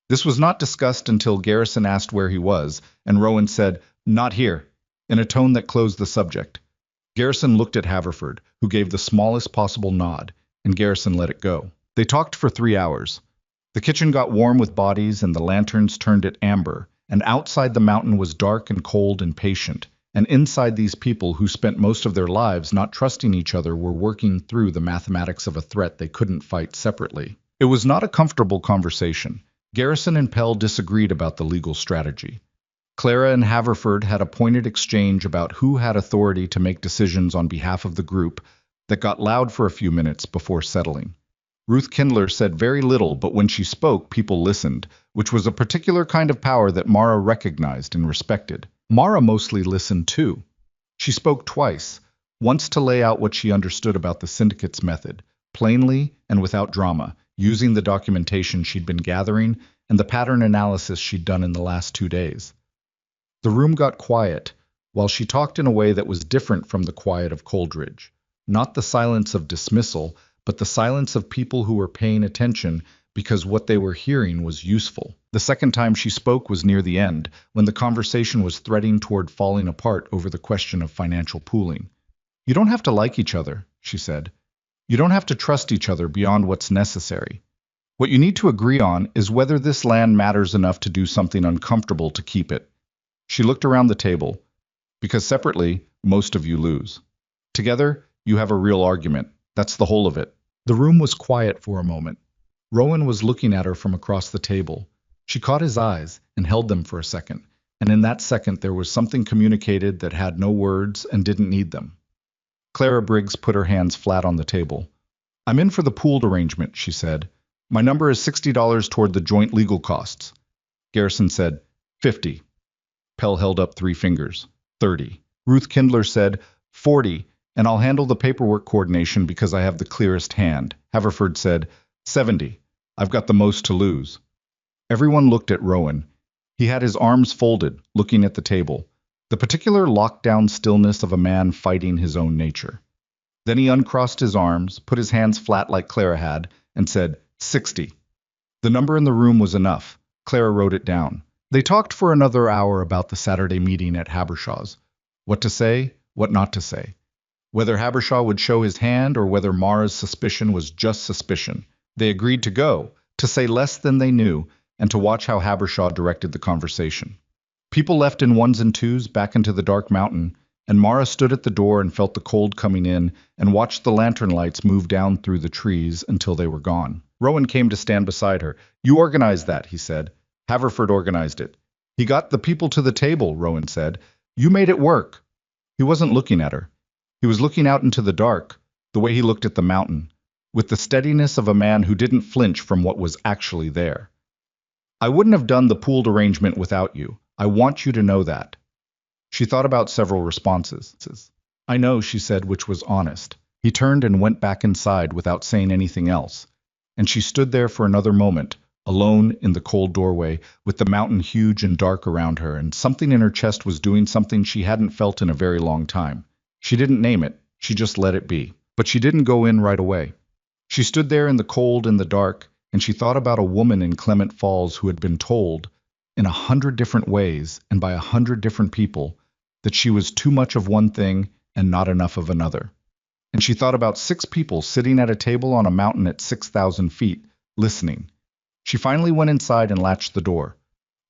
This was not discussed until Garrison asked where he was, and Rowan said, "Not here," in a tone that closed the subject. Garrison looked at Haverford, who gave the smallest possible nod, and Garrison let it go. They talked for 3 hours. The kitchen got warm with bodies, and the lanterns turned it amber, and outside the mountain was dark and cold and patient, and inside these people who spent most of their lives not trusting each other were working through the mathematics of a threat they couldn't fight separately. It was not a comfortable conversation. Garrison and Pell disagreed about the legal strategy. Clara and Haverford had a pointed exchange about who had authority to make decisions on behalf of the group that got loud for a few minutes before settling. Ruth Kindler said very little, but when she spoke, people listened, which was a particular kind of power that Mara recognized and respected. Mara mostly listened too. She spoke twice, once to lay out what she understood about the syndicate's method, plainly and without drama, using the documentation she'd been gathering and the pattern analysis she'd done in the last 2 days. The room got quiet, while she talked in a way that was different from the quiet of Coldridge. Not the silence of dismissal, but the silence of people who were paying attention because what they were hearing was useful. The second time she spoke was near the end, when the conversation was threading toward falling apart over the question of financial pooling. You don't have to like each other, she said. You don't have to trust each other beyond what's necessary. What you need to agree on is whether this land matters enough to do something uncomfortable to keep it. She looked around the table, because separately, most of you lose. Together, you have a real argument. That's the whole of it. The room was quiet for a moment. Rowan was looking at her from across the table. She caught his eyes and held them for a second, and in that second there was something communicated that had no words and didn't need them. Clara Briggs put her hands flat on the table. I'm in for the pooled arrangement, she said. My number is $60 toward the joint legal costs. Garrison said, 50. Pell held up 3 fingers. 30. Ruth Kindler said, 40, and I'll handle the paperwork coordination because I have the clearest hand. Haverford said, 70. I've got the most to lose. Everyone looked at Rowan. He had his arms folded, looking at the table, the particular lockdown stillness of a man fighting his own nature. Then he uncrossed his arms, put his hands flat like Clara had, and said, 60. The number in the room was enough. Clara wrote it down. They talked for another hour about the Saturday meeting at Habershaw's. What to say, what not to say. Whether Habershaw would show his hand or whether Mara's suspicion was just suspicion. They agreed to go, to say less than they knew, and to watch how Habershaw directed the conversation. People left in ones and twos back into the dark mountain, and Mara stood at the door and felt the cold coming in and watched the lantern lights move down through the trees until they were gone. Rowan came to stand beside her. You organized that, he said. Haverford organized it. He got the people to the table, Rowan said. You made it work. He wasn't looking at her. He was looking out into the dark, the way he looked at the mountain, with the steadiness of a man who didn't flinch from what was actually there. I wouldn't have done the pooled arrangement without you. I want you to know that. She thought about several responses. I know, she said, which was honest. He turned and went back inside without saying anything else, and she stood there for another moment, alone in the cold doorway, with the mountain huge and dark around her, and something in her chest was doing something she hadn't felt in a very long time. She didn't name it, she just let it be. But she didn't go in right away. She stood there in the cold and the dark, and she thought about a woman in Clement Falls who had been told, in 100 different ways and by 100 different people, that she was too much of one thing and not enough of another. And she thought about 6 people sitting at a table on a mountain at 6,000 feet, listening. She finally went inside and latched the door.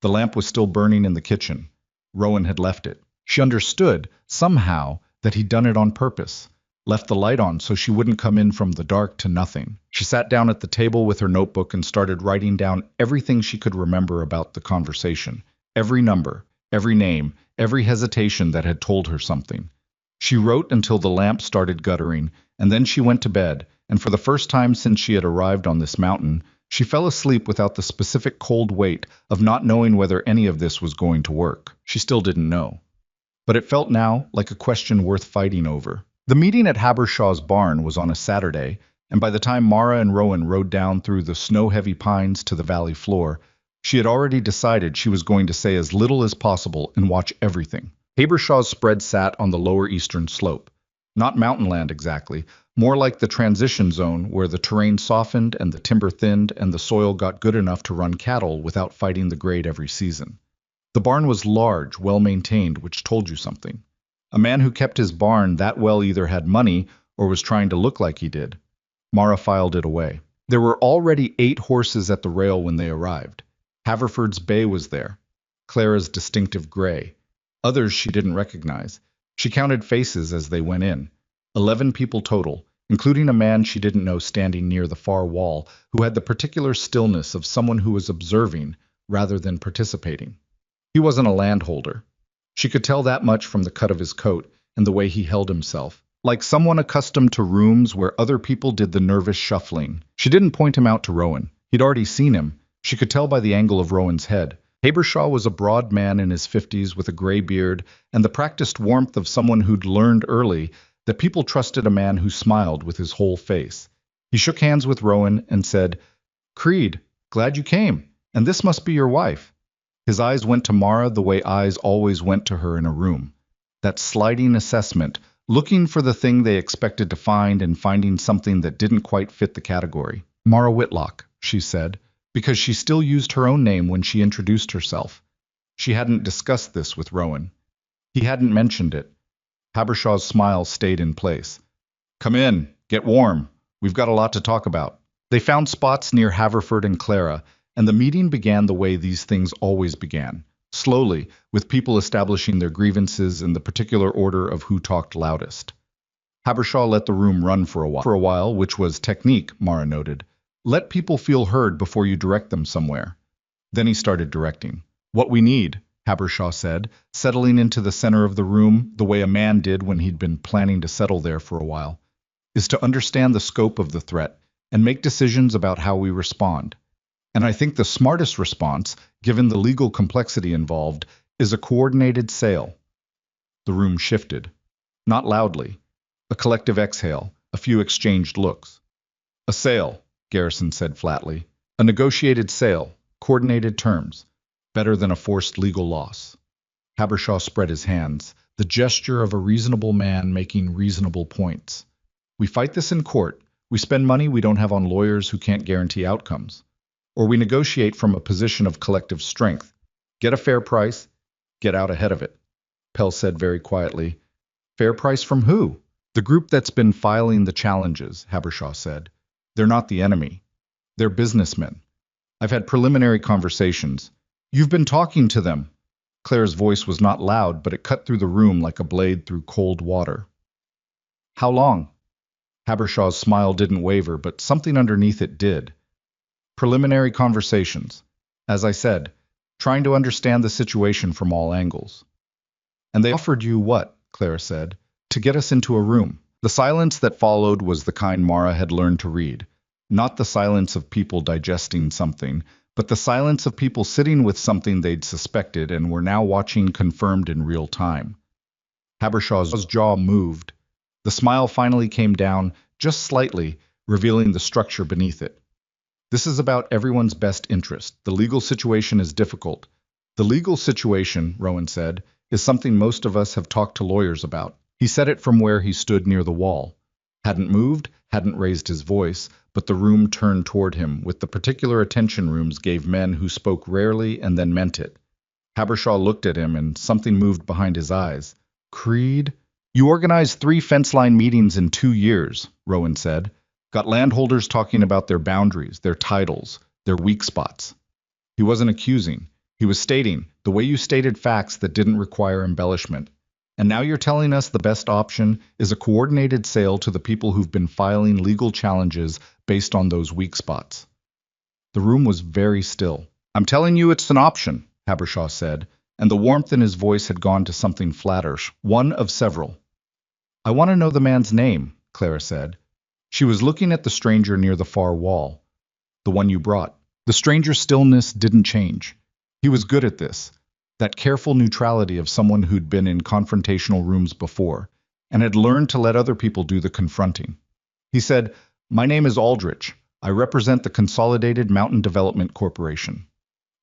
The lamp was still burning in the kitchen. Rowan had left it. She understood, somehow, that he'd done it on purpose, left the light on so she wouldn't come in from the dark to nothing. She sat down at the table with her notebook and started writing down everything she could remember about the conversation, every number, every name, every hesitation that had told her something. She wrote until the lamp started guttering, and then she went to bed, and for the first time since she had arrived on this mountain, she fell asleep without the specific cold weight of not knowing whether any of this was going to work. She still didn't know. But it felt now like a question worth fighting over. The meeting at Habershaw's barn was on a Saturday, and by the time Mara and Rowan rode down through the snow-heavy pines to the valley floor, she had already decided she was going to say as little as possible and watch everything. Habershaw's spread sat on the lower eastern slope. Not mountain land exactly, more like the transition zone where the terrain softened and the timber thinned and the soil got good enough to run cattle without fighting the grade every season. The barn was large, well-maintained, which told you something. A man who kept his barn that well either had money or was trying to look like he did. Mara filed it away. There were already 8 horses at the rail when they arrived. Haverford's bay was there, Clara's distinctive gray. Others she didn't recognize. She counted faces as they went in. 11 people total, including a man she didn't know standing near the far wall, who had the particular stillness of someone who was observing rather than participating. He wasn't a landholder. She could tell that much from the cut of his coat and the way he held himself, like someone accustomed to rooms where other people did the nervous shuffling. She didn't point him out to Rowan. He'd already seen him. She could tell by the angle of Rowan's head. Habershaw was a broad man in his 50s with a gray beard and the practiced warmth of someone who'd learned early that people trusted a man who smiled with his whole face. He shook hands with Rowan and said, "Creed, glad you came, and this must be your wife." His eyes went to Mara the way eyes always went to her in a room. That sliding assessment, looking for the thing they expected to find and finding something that didn't quite fit the category. "Mara Whitlock," she said, because she still used her own name when she introduced herself. She hadn't discussed this with Rowan. He hadn't mentioned it. Habershaw's smile stayed in place. "Come in, get warm. We've got a lot to talk about." They found spots near Haverford and Clara, and the meeting began the way these things always began, slowly, with people establishing their grievances in the particular order of who talked loudest. Habershaw let the room run for a while, which was technique, Mara noted. Let people feel heard before you direct them somewhere. Then he started directing. "What we need," Habershaw said, settling into the center of the room the way a man did when he'd been planning to settle there for a while, "is to understand the scope of the threat and make decisions about how we respond. And I think the smartest response, given the legal complexity involved, is a coordinated sale." The room shifted. Not loudly. A collective exhale, a few exchanged looks. "A sale," Garrison said flatly. "A negotiated sale, coordinated terms. Better than a forced legal loss." Habershaw spread his hands, the gesture of a reasonable man making reasonable points. "We fight this in court. We spend money we don't have on lawyers who can't guarantee outcomes. Or we negotiate from a position of collective strength. Get a fair price, get out ahead of it." Pell said very quietly. "Fair price from who?" "The group that's been filing the challenges," Habershaw said. "They're not the enemy. They're businessmen. I've had preliminary conversations. You've been talking to them." Claire's voice was not loud, but it cut through the room like a blade through cold water. "How long?" Habershaw's smile didn't waver, but something underneath it did. "Preliminary conversations. As I said, trying to understand the situation from all angles. And they offered you what? Clara said. To get us into a room. The silence that followed was the kind Mara had learned to read. Not the silence of people digesting something, but the silence of people sitting with something they'd suspected and were now watching confirmed in real time. Habershaw's jaw moved. The smile finally came down, just slightly, revealing the structure beneath it. This is about everyone's best interest. The legal situation is difficult. The legal situation, Rowan said, is something most of us have talked to lawyers about. He said it from where he stood near the wall. Hadn't moved, hadn't raised his voice, but the room turned toward him with the particular attention rooms gave men who spoke rarely and then meant it. Habershaw looked at him and something moved behind his eyes. Creed? You organized 3 fence line meetings in 2 years, Rowan said. Got landholders talking about their boundaries, their titles, their weak spots. He wasn't accusing. He was stating, the way you stated facts that didn't require embellishment. And now you're telling us the best option is a coordinated sale to the people who've been filing legal challenges based on those weak spots. The room was very still. I'm telling you it's an option, Habershaw said, and the warmth in his voice had gone to something flatter, one of several. I want to know the man's name, Clara said. She was looking at the stranger near the far wall. The one you brought. The stranger's stillness didn't change. He was good at this. That careful neutrality of someone who'd been in confrontational rooms before, and had learned to let other people do the confronting. He said, My name is Aldrich. I represent the Consolidated Mountain Development Corporation.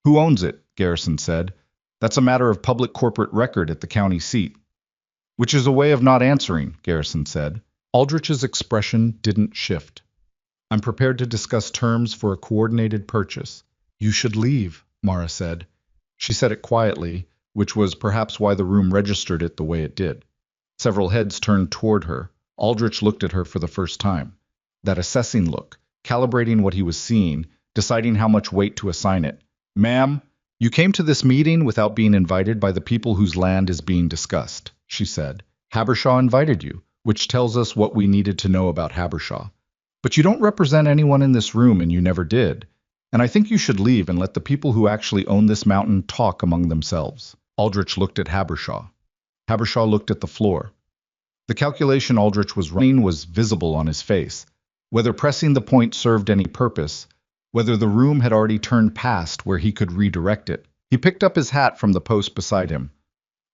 Who owns it? Garrison said. That's a matter of public corporate record at the county seat. Which is a way of not answering, Garrison said. Aldrich's expression didn't shift. I'm prepared to discuss terms for a coordinated purchase. You should leave, Mara said. She said it quietly, which was perhaps why the room registered it the way it did. Several heads turned toward her. Aldrich looked at her for the first time. That assessing look, calibrating what he was seeing, deciding how much weight to assign it. Ma'am, you came to this meeting without being invited by the people whose land is being discussed, she said. Habershaw invited you, which tells us what we needed to know about Habershaw. But you don't represent anyone in this room, and you never did. And I think you should leave and let the people who actually own this mountain talk among themselves. Aldrich looked at Habershaw. Habershaw looked at the floor. The calculation Aldrich was running was visible on his face. Whether pressing the point served any purpose, whether the room had already turned past where he could redirect it. He picked up his hat from the post beside him.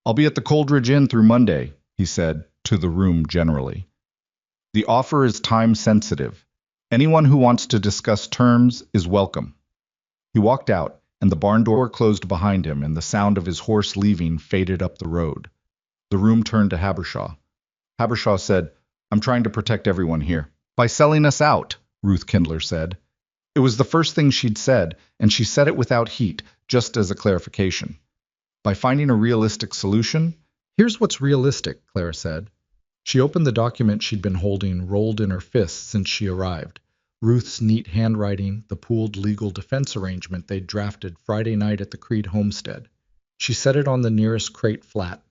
I'll be at the Coldridge Inn through Monday, he said, to the room generally. The offer is time-sensitive. Anyone who wants to discuss terms is welcome. He walked out, and the barn door closed behind him, and the sound of his horse leaving faded up the road. The room turned to Habershaw. Habershaw said, I'm trying to protect everyone here. By selling us out, Ruth Kindler said. It was the first thing she'd said, and she said it without heat, just as a clarification. By finding a realistic solution? Here's what's realistic, Clara said. She opened the document she'd been holding, rolled in her fists since she arrived. Ruth's neat handwriting, the pooled legal defense arrangement they'd drafted Friday night at the Creed homestead. She set it on the nearest crate flat.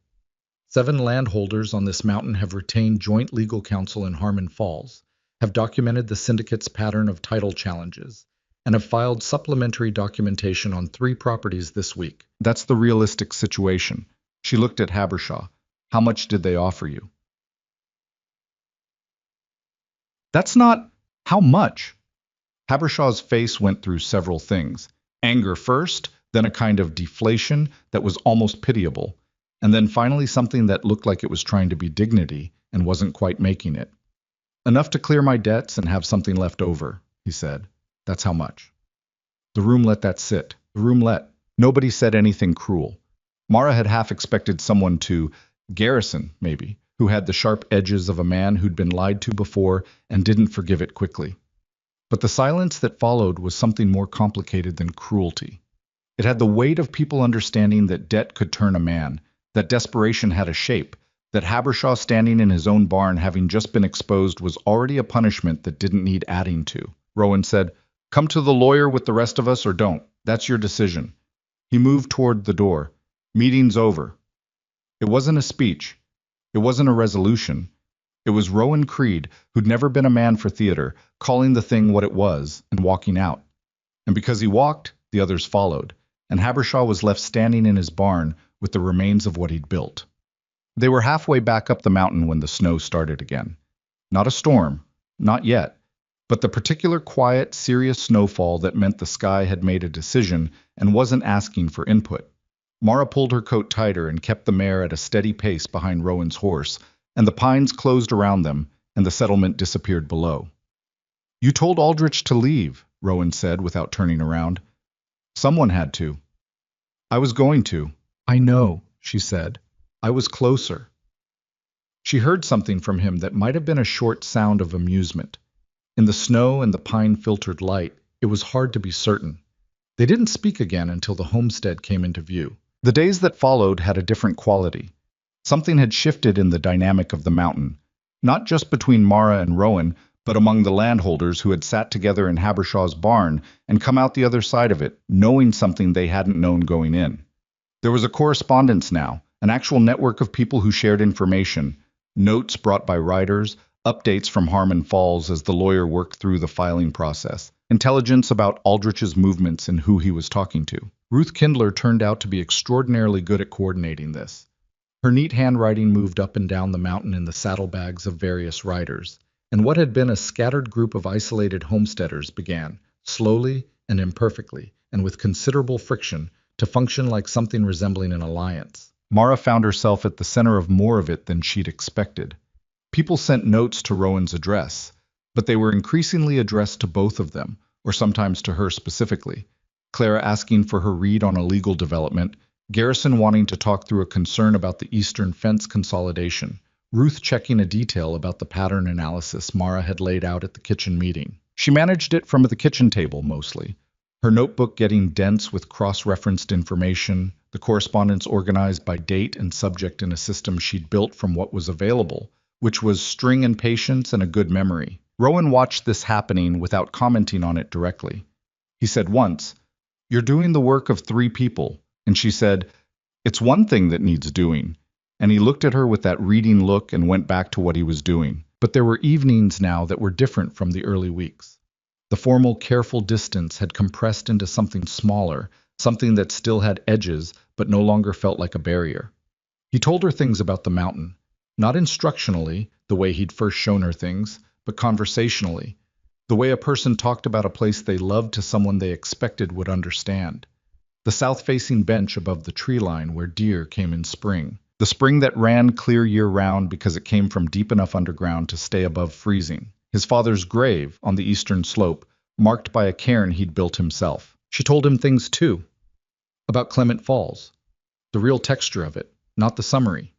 7 landholders on this mountain have retained joint legal counsel in Harmon Falls, have documented the syndicate's pattern of title challenges, and have filed supplementary documentation on 3 properties this week. That's the realistic situation. She looked at Habershaw. How much did they offer you? That's not how much. Habershaw's face went through several things. Anger first, then a kind of deflation that was almost pitiable, and then finally something that looked like it was trying to be dignity and wasn't quite making it. Enough to clear my debts and have something left over, he said. That's how much. The room let that sit. The room let. Nobody said anything cruel. Mara had half expected someone to, Garrison, maybe, who had the sharp edges of a man who'd been lied to before and didn't forgive it quickly. But the silence that followed was something more complicated than cruelty. It had the weight of people understanding that debt could turn a man, that desperation had a shape, that Habershaw standing in his own barn having just been exposed was already a punishment that didn't need adding to. Rowan said, Come to the lawyer with the rest of us or don't. That's your decision. He moved toward the door. Meeting's over. It wasn't a speech. It wasn't a resolution. It was Rowan Creed, who'd never been a man for theater, calling the thing what it was and walking out. And because he walked, the others followed. and Habershaw was left standing in his barn with the remains of what he'd built. They were halfway back up the mountain when the snow started again. Not a storm, not yet, but the particular quiet, serious snowfall that meant the sky had made a decision and wasn't asking for input. Mara pulled her coat tighter and kept the mare at a steady pace behind Rowan's horse, and the pines closed around them, and the settlement disappeared below. "You told Aldrich to leave," Rowan said without turning around. "Someone had to." "I was going to." "I know," she said. "I was closer." She heard something from him that might have been a short sound of amusement. In the snow and the pine-filtered light, it was hard to be certain. They didn't speak again until the homestead came into view. The days that followed had a different quality. Something had shifted in the dynamic of the mountain, not just between Mara and Rowan, but among the landholders who had sat together in Habershaw's barn and come out the other side of it, knowing something they hadn't known going in. There was a correspondence now, an actual network of people who shared information, notes brought by writers, updates from Harmon Falls as the lawyer worked through the filing process, intelligence about Aldrich's movements and who he was talking to. Ruth Kindler turned out to be extraordinarily good at coordinating this. Her neat handwriting moved up and down the mountain in the saddlebags of various riders, and what had been a scattered group of isolated homesteaders began, slowly and imperfectly, and with considerable friction, to function like something resembling an alliance. Mara found herself at the center of more of it than she'd expected. People sent notes to Rowan's address, but they were increasingly addressed to both of them, or sometimes to her specifically. Clara asking for her read on a legal development, Garrison wanting to talk through a concern about the eastern fence consolidation, Ruth checking a detail about the pattern analysis Mara had laid out at the kitchen meeting. She managed it from the kitchen table, mostly. Her notebook getting dense with cross-referenced information, the correspondence organized by date and subject in a system she'd built from what was available, which was string and patience and a good memory. Rowan watched this happening without commenting on it directly. He said once, "You're doing the work of 3 people," and she said, "It's one thing that needs doing." And he looked at her with that reading look and went back to what he was doing. But there were evenings now that were different from the early weeks. The formal, careful distance had compressed into something smaller, something that still had edges, but no longer felt like a barrier. He told her things about the mountain, not instructionally, the way he'd first shown her things, but conversationally, the way a person talked about a place they loved to someone they expected would understand. The south-facing bench above the tree line where deer came in spring. The spring that ran clear year-round because it came from deep enough underground to stay above freezing. His father's grave on the eastern slope, marked by a cairn he'd built himself. She told him things, too, about Clement Falls. The real texture of it, not the summary.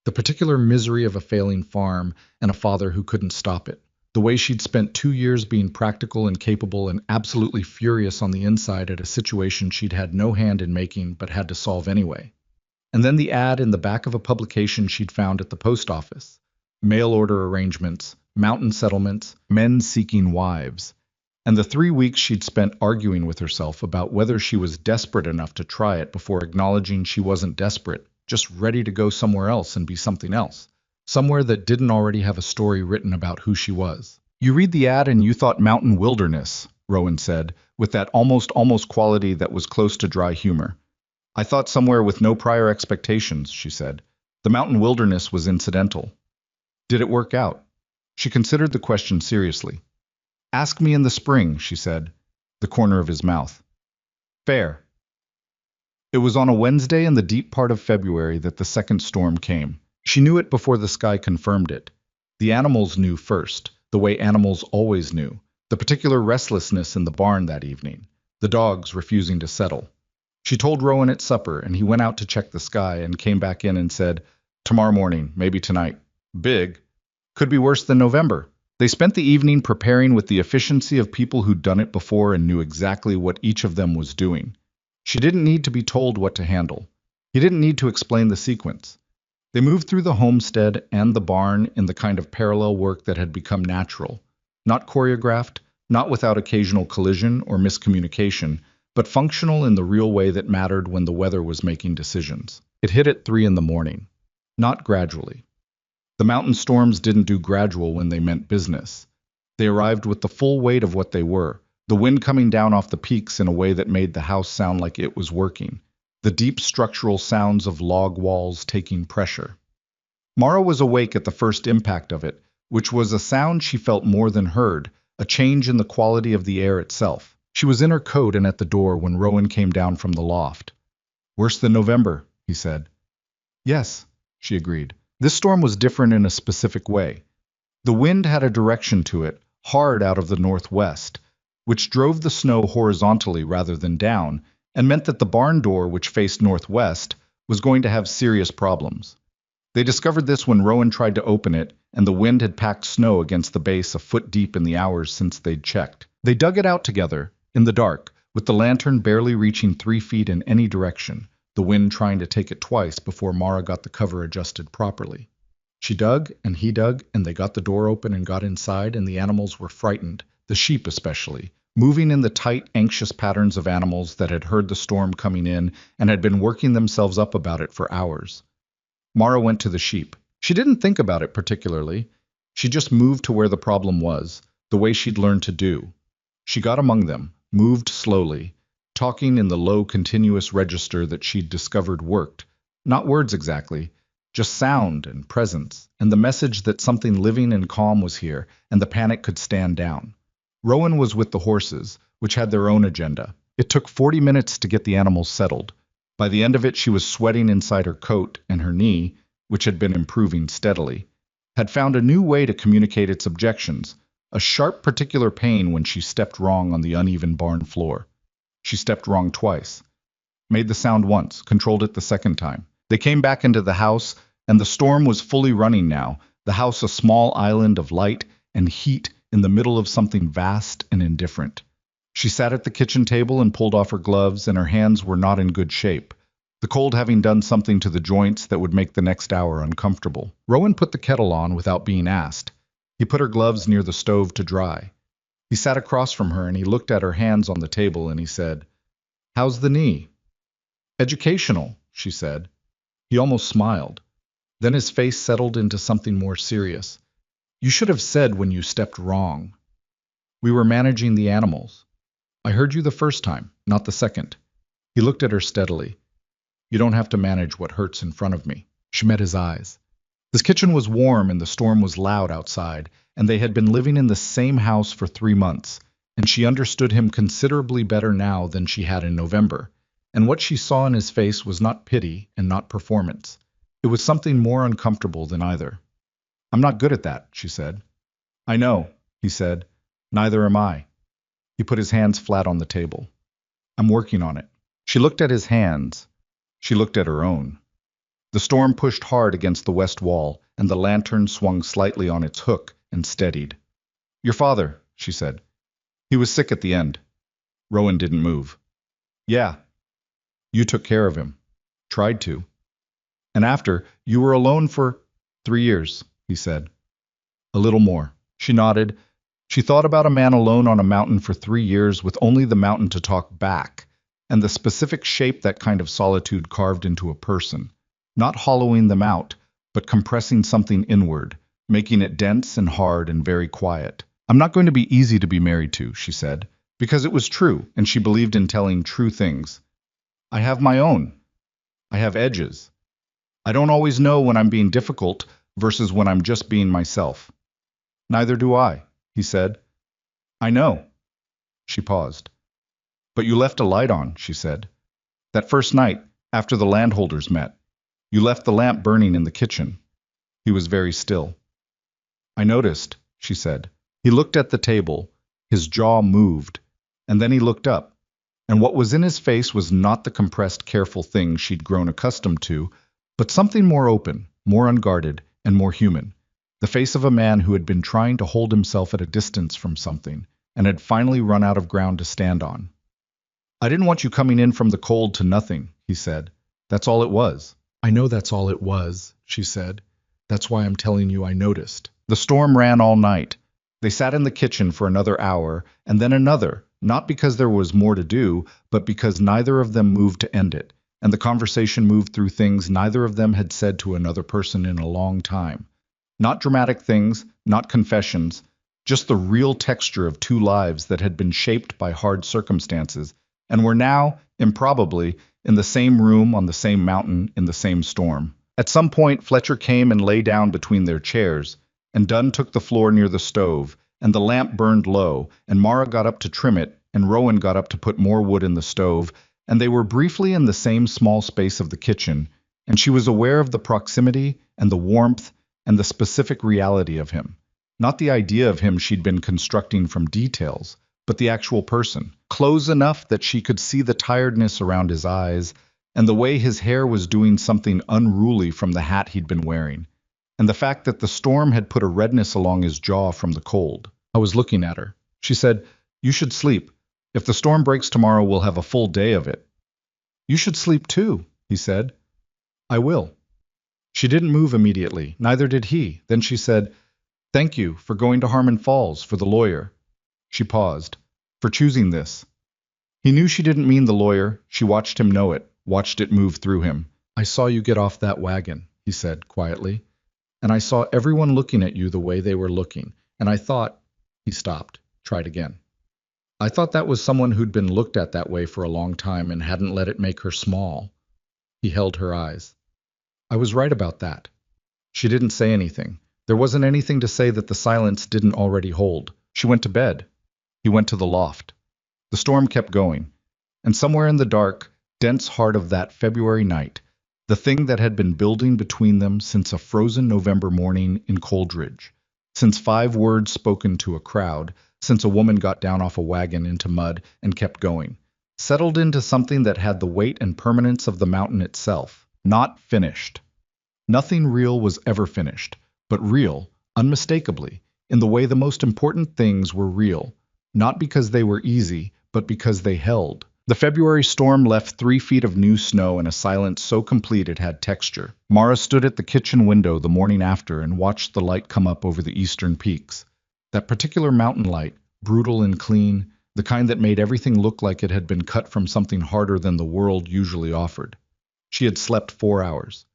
The particular misery of a failing farm and a father who couldn't stop it. The way she'd spent 2 years being practical and capable and absolutely furious on the inside at a situation she'd had no hand in making but had to solve anyway. And then the ad in the back of a publication she'd found at the post office. Mail order arrangements, mountain settlements, men seeking wives. And the 3 weeks she'd spent arguing with herself about whether she was desperate enough to try it before acknowledging she wasn't desperate, just ready to go somewhere else and be something else. Somewhere that didn't already have a story written about who she was. "You read the ad and you thought mountain wilderness," Rowan said, with that almost quality that was close to dry humor. "I thought somewhere with no prior expectations," she said. "The mountain wilderness was incidental." "Did it work out?" She considered the question seriously. "Ask me in the spring," she said, the corner of his mouth. "Fair." It was on a Wednesday in the deep part of February that the second storm came. She knew it before the sky confirmed it. The animals knew first, the way animals always knew, the particular restlessness in the barn that evening, the dogs refusing to settle. She told Rowan at supper, and he went out to check the sky and came back in and said, "Tomorrow morning, maybe tonight. Big. Could be worse than November." They spent the evening preparing with the efficiency of people who'd done it before and knew exactly what each of them was doing. She didn't need to be told what to handle. He didn't need to explain the sequence. They moved through the homestead and the barn in the kind of parallel work that had become natural, not choreographed, not without occasional collision or miscommunication, but functional in the real way that mattered when the weather was making decisions. It hit at 3 in the morning, not gradually. The mountain storms didn't do gradual when they meant business. They arrived with the full weight of what they were, the wind coming down off the peaks in a way that made the house sound like it was working, the deep structural sounds of log walls taking pressure. Mara was awake at the first impact of it, which was a sound she felt more than heard, a change in the quality of the air itself. She was in her coat and at the door when Rowan came down from the loft. "Worse than November," he said. "Yes," she agreed. This storm was different in a specific way. The wind had a direction to it, hard out of the northwest, which drove the snow horizontally rather than down, and meant that the barn door, which faced northwest, was going to have serious problems. They discovered this when Rowan tried to open it, and the wind had packed snow against the base a foot deep in the hours since they'd checked. They dug it out together, in the dark, with the lantern barely reaching 3 feet in any direction, the wind trying to take it twice before Mara got the cover adjusted properly. She dug, and he dug, and they got the door open and got inside, and the animals were frightened, the sheep especially, moving in the tight, anxious patterns of animals that had heard the storm coming in and had been working themselves up about it for hours. Mara went to the sheep. She didn't think about it particularly. She just moved to where the problem was, the way she'd learned to do. She got among them, moved slowly, talking in the low, continuous register that she'd discovered worked. Not words exactly, just sound and presence, and the message that something living and calm was here, and the panic could stand down. Rowan was with the horses, which had their own agenda. It took 40 minutes to get the animals settled. By the end of it, she was sweating inside her coat, and her knee, which had been improving steadily, had found a new way to communicate its objections, a sharp particular pain when she stepped wrong on the uneven barn floor. She stepped wrong twice, made the sound once, controlled it the second time. They came back into the house, and the storm was fully running now, the house a small island of light and heat in the middle of something vast and indifferent. She sat at the kitchen table and pulled off her gloves, and her hands were not in good shape, the cold having done something to the joints that would make the next hour uncomfortable. Rowan put the kettle on without being asked. He put her gloves near the stove to dry. He sat across from her and he looked at her hands on the table and he said, "How's the knee?" "Educational," she said. He almost smiled. Then his face settled into something more serious. "You should have said when you stepped wrong. We were managing the animals. I heard you the first time, not the second." He looked at her steadily. "You don't have to manage what hurts in front of me." She met his eyes. His kitchen was warm and the storm was loud outside, and they had been living in the same house for 3 months, and she understood him considerably better now than she had in November. And what she saw in his face was not pity and not performance. It was something more uncomfortable than either. "I'm not good at that," she said. "I know," he said. "Neither am I." He put his hands flat on the table. "I'm working on it." She looked at his hands. She looked at her own. The storm pushed hard against the west wall, and the lantern swung slightly on its hook and steadied. "Your father," she said. "He was sick at the end." Rowan didn't move. "Yeah. You took care of him. Tried to. And after, you were alone for 3 years, he said. "A little more." She nodded. She thought about a man alone on a mountain for 3 years with only the mountain to talk back, and the specific shape that kind of solitude carved into a person, not hollowing them out, but compressing something inward, making it dense and hard and very quiet. "I'm not going to be easy to be married to," she said, because it was true, and she believed in telling true things. "I have my own. I have edges. I don't always know when I'm being difficult versus when I'm just being myself." "Neither do I," he said. "I know." She paused. "But you left a light on," she said. "That first night, after the landholders met. You left the lamp burning in the kitchen." He was very still. "I noticed," she said. He looked at the table. His jaw moved. And then he looked up. And what was in his face was not the compressed, careful thing she'd grown accustomed to, but something more open, more unguarded, and more human. The face of a man who had been trying to hold himself at a distance from something, and had finally run out of ground to stand on. "I didn't want you coming in from the cold to nothing," he said. "That's all it was." "I know that's all it was," she said. "That's why I'm telling you I noticed." The storm ran all night. They sat in the kitchen for another hour, and then another, not because there was more to do, but because neither of them moved to end it, and the conversation moved through things neither of them had said to another person in a long time. Not dramatic things, not confessions, just the real texture of two lives that had been shaped by hard circumstances and were now, improbably, in the same room on the same mountain in the same storm. At some point, Fletcher came and lay down between their chairs, and Dunn took the floor near the stove, and the lamp burned low, and Mara got up to trim it, and Rowan got up to put more wood in the stove, and they were briefly in the same small space of the kitchen, and she was aware of the proximity and the warmth and the specific reality of him. Not the idea of him she'd been constructing from details, but the actual person, close enough that she could see the tiredness around his eyes, and the way his hair was doing something unruly from the hat he'd been wearing, and the fact that the storm had put a redness along his jaw from the cold. I was looking at her. She said, "You should sleep. If the storm breaks tomorrow, we'll have a full day of it." "You should sleep too," he said. "I will." She didn't move immediately, neither did he. Then she said, "Thank you for going to Harmon Falls for the lawyer." She paused. "For choosing this." He knew she didn't mean the lawyer. She watched him know it, watched it move through him. "I saw you get off that wagon," he said quietly, "and I saw everyone looking at you the way they were looking, and I thought—" He stopped, tried again. "I thought that was someone who'd been looked at that way for a long time and hadn't let it make her small." He held her eyes. "I was right about that." She didn't say anything. There wasn't anything to say that the silence didn't already hold. She went to bed. He went to the loft. The storm kept going, and somewhere in the dark, dense heart of that February night, the thing that had been building between them since a frozen November morning in Coldridge, since 5 words spoken to a crowd, since a woman got down off a wagon into mud and kept going, settled into something that had the weight and permanence of the mountain itself, not finished. Nothing real was ever finished, but real, unmistakably, in the way the most important things were real, not because they were easy, but because they held. The February storm left 3 feet of new snow and a silence so complete it had texture. Mara stood at the kitchen window the morning after and watched the light come up over the eastern peaks. That particular mountain light, brutal and clean, the kind that made everything look like it had been cut from something harder than the world usually offered. She had slept 4 hours.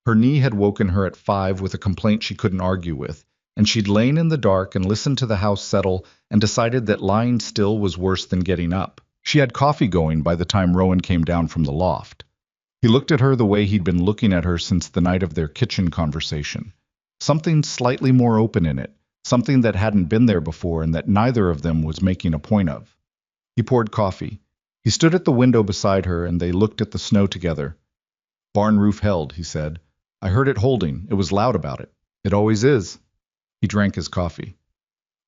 Her knee had woken her at 5 with a complaint she couldn't argue with, and she'd lain in the dark and listened to the house settle and decided that lying still was worse than getting up. She had coffee going by the time Rowan came down from the loft. He looked at her the way he'd been looking at her since the night of their kitchen conversation. Something slightly more open in it, something that hadn't been there before and that neither of them was making a point of. He poured coffee. He stood at the window beside her and they looked at the snow together. "Barn roof held," he said. "I heard it holding. It was loud about it. It always is." He drank his coffee.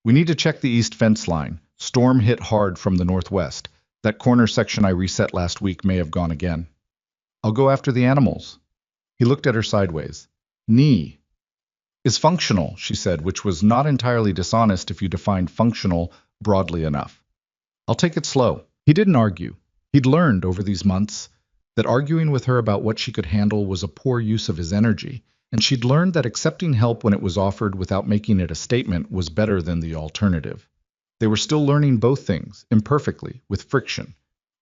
"We need to check the east fence line. Storm hit hard from the northwest. That corner section I reset last week may have gone again." "I'll go after the animals." He looked at her sideways. "Knee is functional," she said, which was not entirely dishonest if you defined functional broadly enough. "I'll take it slow." He didn't argue. He'd learned over these months that arguing with her about what she could handle was a poor use of his energy, and she'd learned that accepting help when it was offered without making it a statement was better than the alternative. They were still learning both things, imperfectly, with friction,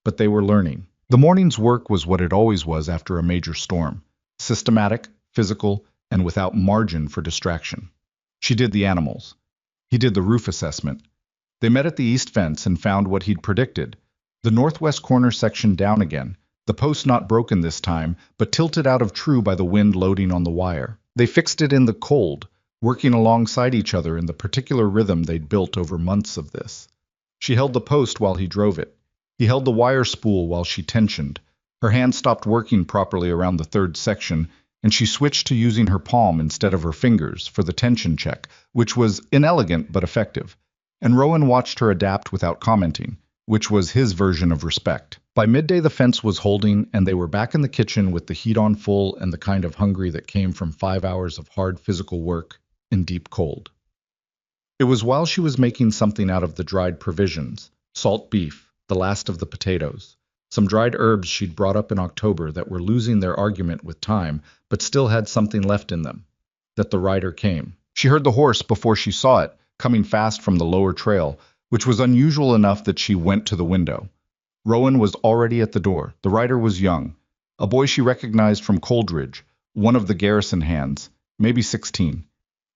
but they were learning. The morning's work was what it always was after a major storm, systematic, physical, and without margin for distraction. She did the animals. He did the roof assessment. They met at the east fence and found what he'd predicted. The northwest corner section down again, the post not broken this time, but tilted out of true by the wind loading on the wire. They fixed it in the cold, working alongside each other in the particular rhythm they'd built over months of this. She held the post while he drove it. He held the wire spool while she tensioned. Her hand stopped working properly around the 3rd section, and she switched to using her palm instead of her fingers for the tension check, which was inelegant but effective. And Rowan watched her adapt without commenting, which was his version of respect. By midday the fence was holding, and they were back in the kitchen with the heat on full and the kind of hungry that came from 5 hours of hard physical work in deep cold. It was while she was making something out of the dried provisions, salt beef, the last of the potatoes, some dried herbs she'd brought up in October that were losing their argument with time but still had something left in them, that the rider came. She heard the horse before she saw it, coming fast from the lower trail, which was unusual enough that she went to the window. Rowan was already at the door. The rider was young, a boy she recognized from Coldridge, one of the garrison hands, maybe 16.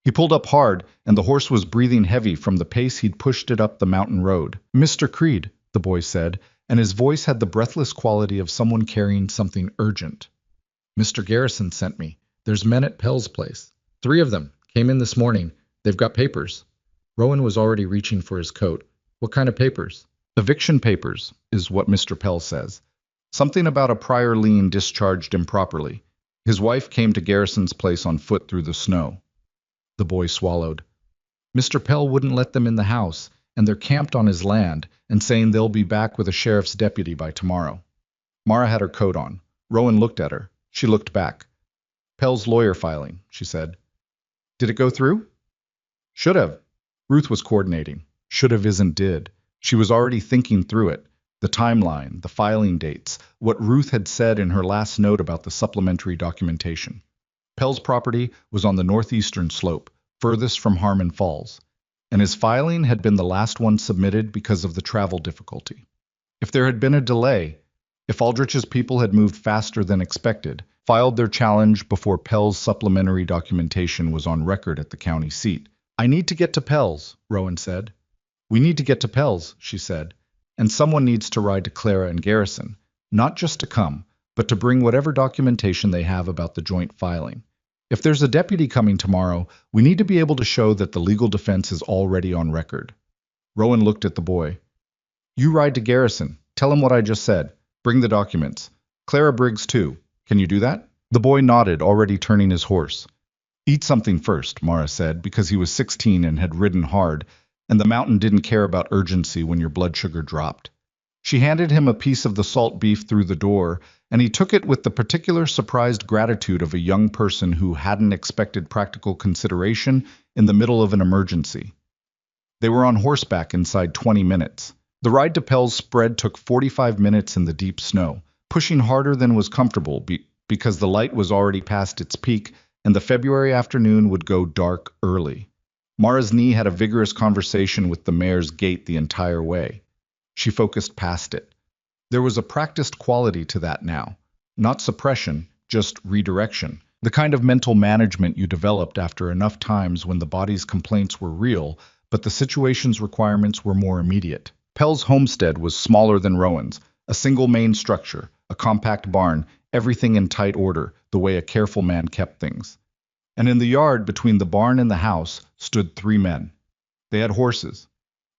He pulled up hard, and the horse was breathing heavy from the pace he'd pushed it up the mountain road. "Mr. Creed," the boy said, and his voice had the breathless quality of someone carrying something urgent. "Mr. Garrison sent me. There's men at Pell's place. 3 of them. Came in this morning. They've got papers." Rowan was already reaching for his coat. "What kind of papers?" "Eviction papers, is what Mr. Pell says. Something about a prior lien discharged improperly. His wife came to Garrison's place on foot through the snow." The boy swallowed. "Mr. Pell wouldn't let them in the house, and they're camped on his land and saying they'll be back with a sheriff's deputy by tomorrow." Mara had her coat on. Rowan looked at her. She looked back. "Pell's lawyer filing," she said. "Did it go through?" "Should have." Ruth was coordinating. Should have isn't did. She was already thinking through it. The timeline, the filing dates, what Ruth had said in her last note about the supplementary documentation. Pell's property was on the northeastern slope, furthest from Harmon Falls, and his filing had been the last one submitted because of the travel difficulty. If there had been a delay, if Aldrich's people had moved faster than expected, filed their challenge before Pell's supplementary documentation was on record at the county seat. "I need to get to Pell's," Rowan said. "We need to get to Pell's," she said, "and someone needs to ride to Clara and Garrison, not just to come, but to bring whatever documentation they have about the joint filing. If there's a deputy coming tomorrow, we need to be able to show that the legal defense is already on record." Rowan looked at the boy. "You ride to Garrison. Tell him what I just said. Bring the documents. Clara Briggs, too. Can you do that?" The boy nodded, already turning his horse. "Eat something first," Mara said, because he was 16 and had ridden hard, and the mountain didn't care about urgency when your blood sugar dropped. She handed him a piece of the salt beef through the door, and he took it with the particular surprised gratitude of a young person who hadn't expected practical consideration in the middle of an emergency. They were on horseback inside 20 minutes. The ride to Pell's spread took 45 minutes in the deep snow, pushing harder than was comfortable because the light was already past its peak and the February afternoon would go dark early. Mara's knee had a vigorous conversation with the mare's gait the entire way. She focused past it. There was a practiced quality to that now. Not suppression, just redirection. The kind of mental management you developed after enough times when the body's complaints were real, but the situation's requirements were more immediate. Pell's homestead was smaller than Rowan's, a single main structure, a compact barn, everything in tight order, the way a careful man kept things. And in the yard between the barn and the house stood 3 men. They had horses.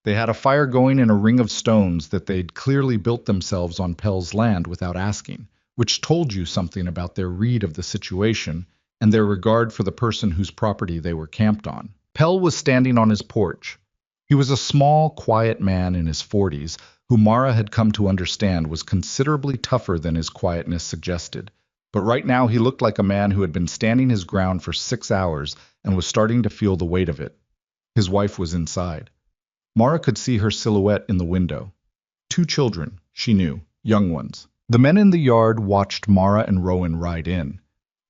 They had a fire going in a ring of stones that they'd clearly built themselves on Pell's land without asking, which told you something about their read of the situation and their regard for the person whose property they were camped on. Pell was standing on his porch. He was a small, quiet man in his 40s, who Mara had come to understand was considerably tougher than his quietness suggested. But right now he looked like a man who had been standing his ground for 6 hours and was starting to feel the weight of it. His wife was inside. Mara could see her silhouette in the window. 2 children, she knew, young ones. The men in the yard watched Mara and Rowan ride in.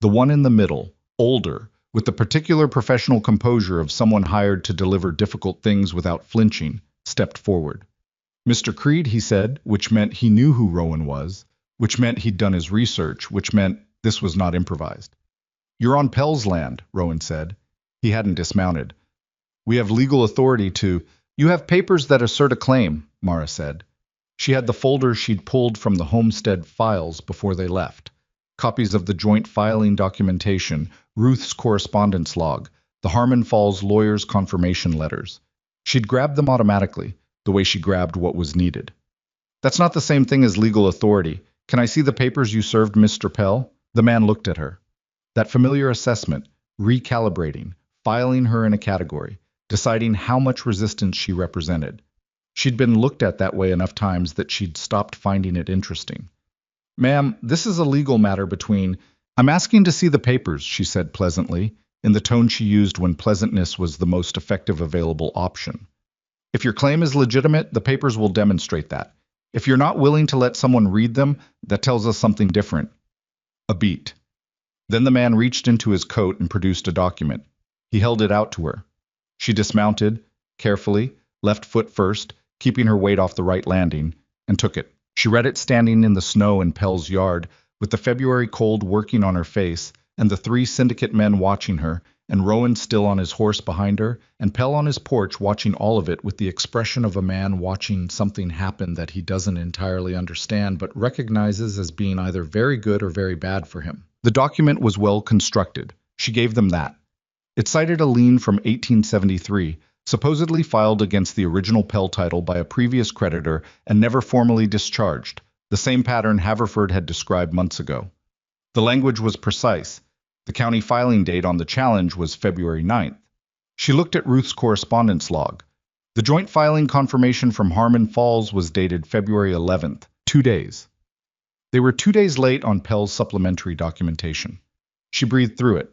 The one in the middle, older, with the particular professional composure of someone hired to deliver difficult things without flinching, stepped forward. "Mr. Creed," he said, which meant he knew who Rowan was, which meant he'd done his research, which meant this was not improvised. "You're on Pell's land," Rowan said. He hadn't dismounted. "We have legal authority to—" "You have papers that assert a claim," Mara said. She had the folder she'd pulled from the homestead files before they left. Copies of the joint filing documentation, Ruth's correspondence log, the Harmon Falls lawyer's confirmation letters. She'd grabbed them automatically, the way she grabbed what was needed. "That's not the same thing as legal authority. Can I see the papers you served Mr. Pell?" The man looked at her. That familiar assessment, recalibrating, filing her in a category, deciding how much resistance she represented. She'd been looked at that way enough times that she'd stopped finding it interesting. "Ma'am, this is a legal matter between—" "I'm asking to see the papers," she said pleasantly, in the tone she used when pleasantness was the most effective available option. "If your claim is legitimate, the papers will demonstrate that. If you're not willing to let someone read them, that tells us something different." A beat. Then the man reached into his coat and produced a document. He held it out to her. She dismounted, carefully, left foot first, keeping her weight off the right landing, and took it. She read it standing in the snow in Pell's yard, with the February cold working on her face, and the three syndicate men watching her, and Rowan still on his horse behind her, and Pell on his porch watching all of it with the expression of a man watching something happen that he doesn't entirely understand but recognizes as being either very good or very bad for him. The document was well constructed. She gave them that. It cited a lien from 1873, supposedly filed against the original Pell title by a previous creditor and never formally discharged, the same pattern Haverford had described months ago. The language was precise. The county filing date on the challenge was February 9th. She looked at Ruth's correspondence log. The joint filing confirmation from Harmon Falls was dated February 11th, 2 days. They were 2 days late on Pell's supplementary documentation. She breathed through it,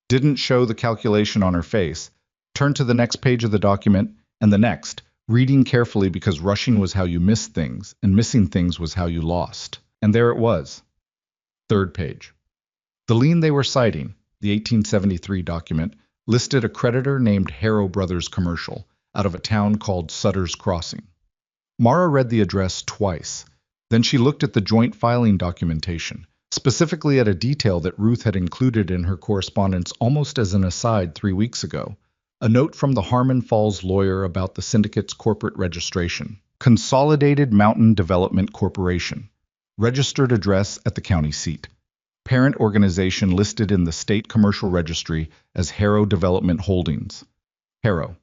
didn't show the calculation on her face, turned to the next page of the document and the next, reading carefully because rushing was how you missed things and missing things was how you lost. And there it was. Third page. The lien they were citing, the 1873 document, listed a creditor named Harrow Brothers Commercial out of a town called Sutter's Crossing. Mara read the address twice. Then she looked at the joint filing documentation, specifically at a detail that Ruth had included in her correspondence almost as an aside 3 weeks ago, a note from the Harmon Falls lawyer about the syndicate's corporate registration. Consolidated Mountain Development Corporation. Registered address at the county seat. Parent organization listed in the state commercial registry as Harrow Development Holdings. Harrow.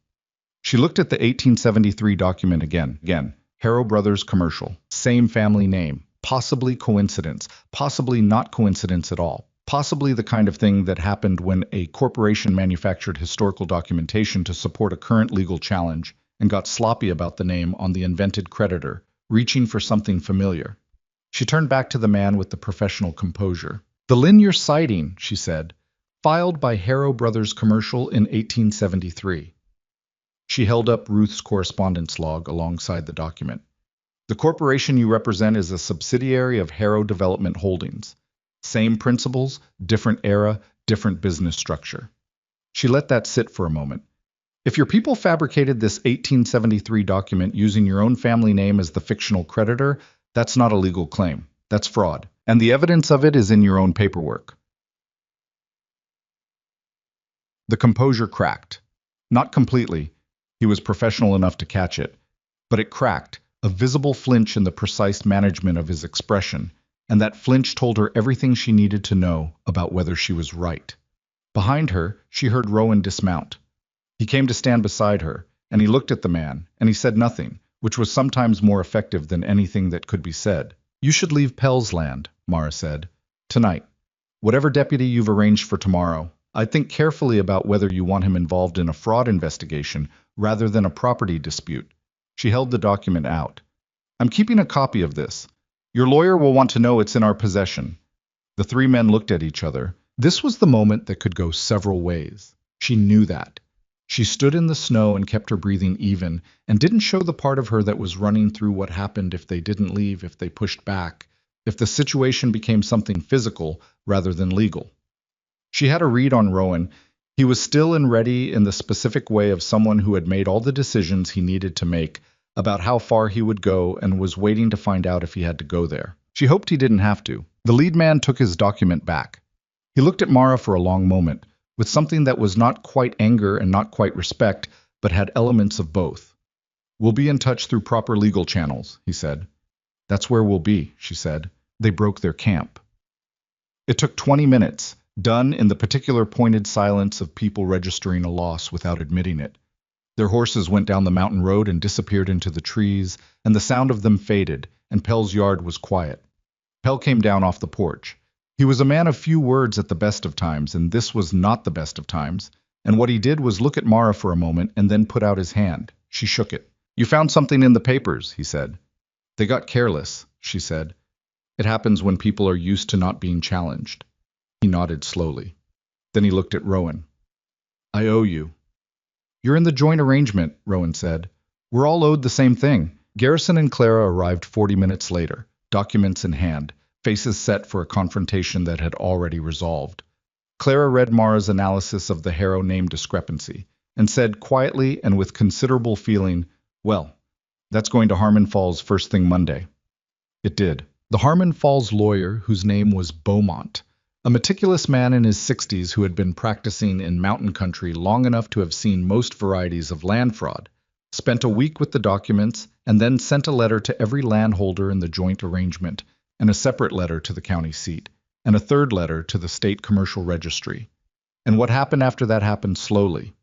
She looked at the 1873 document again. Harrow Brothers Commercial. Same family name. Possibly coincidence. Possibly not coincidence at all. Possibly the kind of thing that happened when a corporation manufactured historical documentation to support a current legal challenge and got sloppy about the name on the invented creditor, reaching for something familiar. She turned back to the man with the professional composure. The lien you're citing, she said, filed by Harrow Brothers Commercial in 1873. She held up Ruth's correspondence log alongside the document. The corporation you represent is a subsidiary of Harrow Development Holdings. Same principles, different era, different business structure. She let that sit for a moment. If your people fabricated this 1873 document using your own family name as the fictional creditor, that's not a legal claim. That's fraud. And the evidence of it is in your own paperwork. The composure cracked. Not completely. He was professional enough to catch it. But it cracked, a visible flinch in the precise management of his expression, and that flinch told her everything she needed to know about whether she was right. Behind her, she heard Rowan dismount. He came to stand beside her, and he looked at the man, and he said nothing, which was sometimes more effective than anything that could be said. You should leave Pell's Land, Mara said. Tonight. Whatever deputy you've arranged for tomorrow, I'd think carefully about whether you want him involved in a fraud investigation rather than a property dispute. She held the document out. I'm keeping a copy of this. Your lawyer will want to know it's in our possession. The three men looked at each other. This was the moment that could go several ways. She knew that. She stood in the snow and kept her breathing even, and didn't show the part of her that was running through what happened if they didn't leave, if they pushed back, if the situation became something physical rather than legal. She had a read on Rowan. He was still and ready in the specific way of someone who had made all the decisions he needed to make about how far he would go and was waiting to find out if he had to go there. She hoped he didn't have to. The lead man took his document back. He looked at Mara for a long moment, with something that was not quite anger and not quite respect, but had elements of both. We'll be in touch through proper legal channels, he said. That's where we'll be, she said. They broke their camp. It took 20 minutes, done in the particular pointed silence of people registering a loss without admitting it. Their horses went down the mountain road and disappeared into the trees, and the sound of them faded, and Pell's yard was quiet. Pell came down off the porch. He was a man of few words at the best of times, and this was not the best of times, and what he did was look at Mara for a moment and then put out his hand. She shook it. You found something in the papers, he said. They got careless, she said. It happens when people are used to not being challenged. He nodded slowly. Then he looked at Rowan. I owe you. You're in the joint arrangement, Rowan said. We're all owed the same thing. Garrison and Clara arrived 40 minutes later, documents in hand, faces set for a confrontation that had already resolved. Clara read Mara's analysis of the Harrow name discrepancy and said quietly and with considerable feeling, well, that's going to Harmon Falls first thing Monday. It did. The Harmon Falls lawyer, whose name was Beaumont, A meticulous man in his 60s who had been practicing in mountain country long enough to have seen most varieties of land fraud, spent a week with the documents and then sent a letter to every landholder in the joint arrangement, and a separate letter to the county seat, and a third letter to the state commercial registry. And what happened after that happened slowly,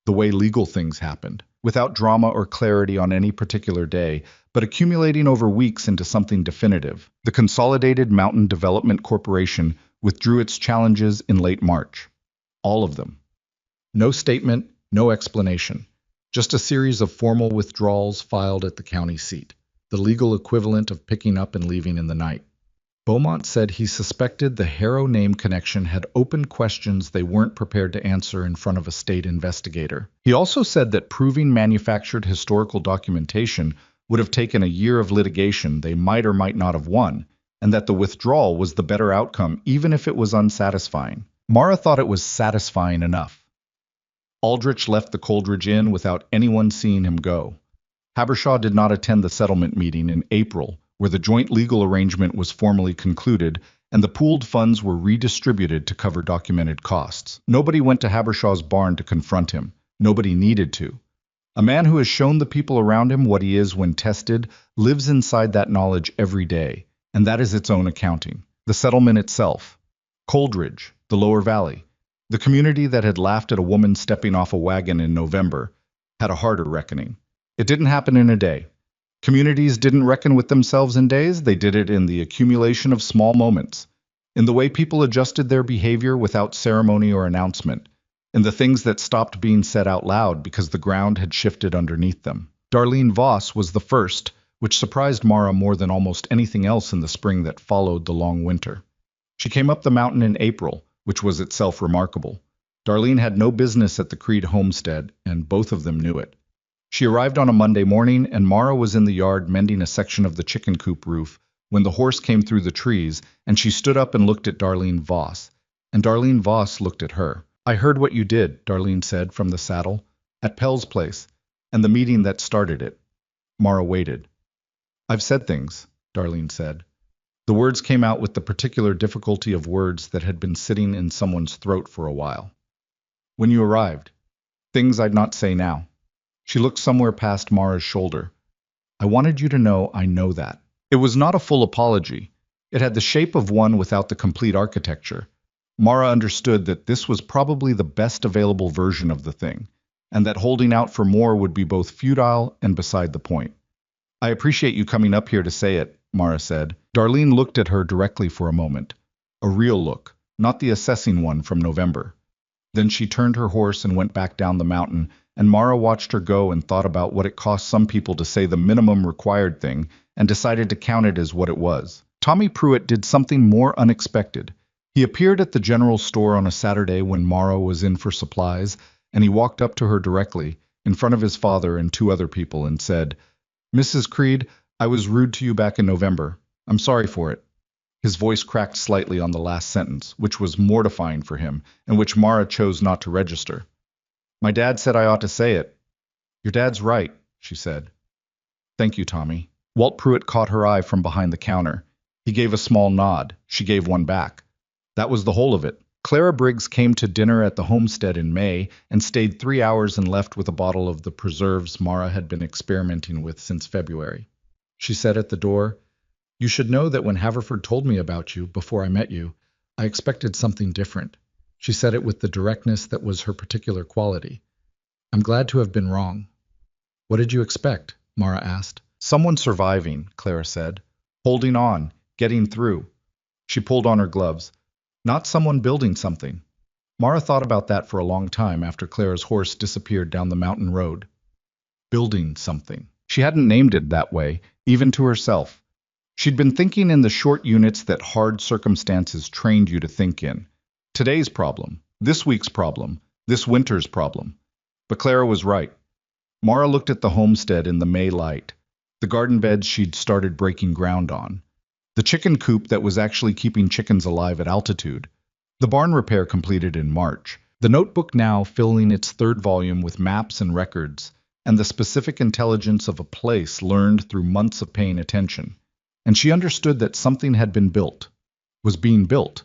the way legal things happened, without drama or clarity on any particular day, but accumulating over weeks into something definitive. The Consolidated Mountain Development Corporation withdrew its challenges in late March. All of them. No statement, no explanation. Just a series of formal withdrawals filed at the county seat, the legal equivalent of picking up and leaving in the night. Beaumont said he suspected the Harrow name connection had opened questions they weren't prepared to answer in front of a state investigator. He also said that proving manufactured historical documentation would have taken a year of litigation they might or might not have won, and that the withdrawal was the better outcome even if it was unsatisfying. Mara thought it was satisfying enough. Aldrich left the Coleridge Inn without anyone seeing him go. Habershaw did not attend the settlement meeting in April, where the joint legal arrangement was formally concluded and the pooled funds were redistributed to cover documented costs. Nobody went to Habershaw's barn to confront him. Nobody needed to. A man who has shown the people around him what he is when tested lives inside that knowledge every day, and that is its own accounting. The settlement itself. Coleridge, the Lower Valley, the community that had laughed at a woman stepping off a wagon in November, had a harder reckoning. It didn't happen in a day. Communities didn't reckon with themselves in days, they did it in the accumulation of small moments, in the way people adjusted their behavior without ceremony or announcement, in the things that stopped being said out loud because the ground had shifted underneath them. Darlene Voss was the first, which surprised Mara more than almost anything else in the spring that followed the long winter. She came up the mountain in April, which was itself remarkable. Darlene had no business at the Creed homestead, and both of them knew it. She arrived on a Monday morning, and Mara was in the yard mending a section of the chicken coop roof when the horse came through the trees, and she stood up and looked at Darlene Voss. And Darlene Voss looked at her. "I heard what you did," Darlene said from the saddle, "at Pell's place, and the meeting that started it." Mara waited. "I've said things," Darlene said. The words came out with the particular difficulty of words that had been sitting in someone's throat for a while. "When you arrived. Things I'd not say now." She looked somewhere past Mara's shoulder. "I wanted you to know I know that." It was not a full apology. It had the shape of one without the complete architecture. Mara understood that this was probably the best available version of the thing, and that holding out for more would be both futile and beside the point. "I appreciate you coming up here to say it," Mara said. Darlene looked at her directly for a moment. A real look, not the assessing one from November. Then she turned her horse and went back down the mountain, and Mara watched her go and thought about what it cost some people to say the minimum required thing, and decided to count it as what it was. Tommy Pruitt did something more unexpected. He appeared at the general store on a Saturday when Mara was in for supplies, and he walked up to her directly, in front of his father and two other people, and said, "Mrs. Creed, I was rude to you back in November. I'm sorry for it." His voice cracked slightly on the last sentence, which was mortifying for him, and which Mara chose not to register. "My dad said I ought to say it." "Your dad's right," she said. "Thank you, Tommy." Walt Pruitt caught her eye from behind the counter. He gave a small nod. She gave one back. That was the whole of it. Clara Briggs came to dinner at the homestead in May and stayed 3 hours and left with a bottle of the preserves Mara had been experimenting with since February. She said at the door, "You should know that when Haverford told me about you, before I met you, I expected something different." She said it with the directness that was her particular quality. "I'm glad to have been wrong." "What did you expect?" Mara asked. "Someone surviving," Clara said. "Holding on, getting through." She pulled on her gloves. "Not someone building something." Mara thought about that for a long time after Clara's horse disappeared down the mountain road. Building something. She hadn't named it that way, even to herself. She'd been thinking in the short units that hard circumstances trained you to think in. Today's problem, this week's problem, this winter's problem. But Clara was right. Mara looked at the homestead in the May light, the garden beds she'd started breaking ground on, the chicken coop that was actually keeping chickens alive at altitude, the barn repair completed in March, the notebook now filling its third volume with maps and records, and the specific intelligence of a place learned through months of paying attention. And she understood that something had been built, was being built,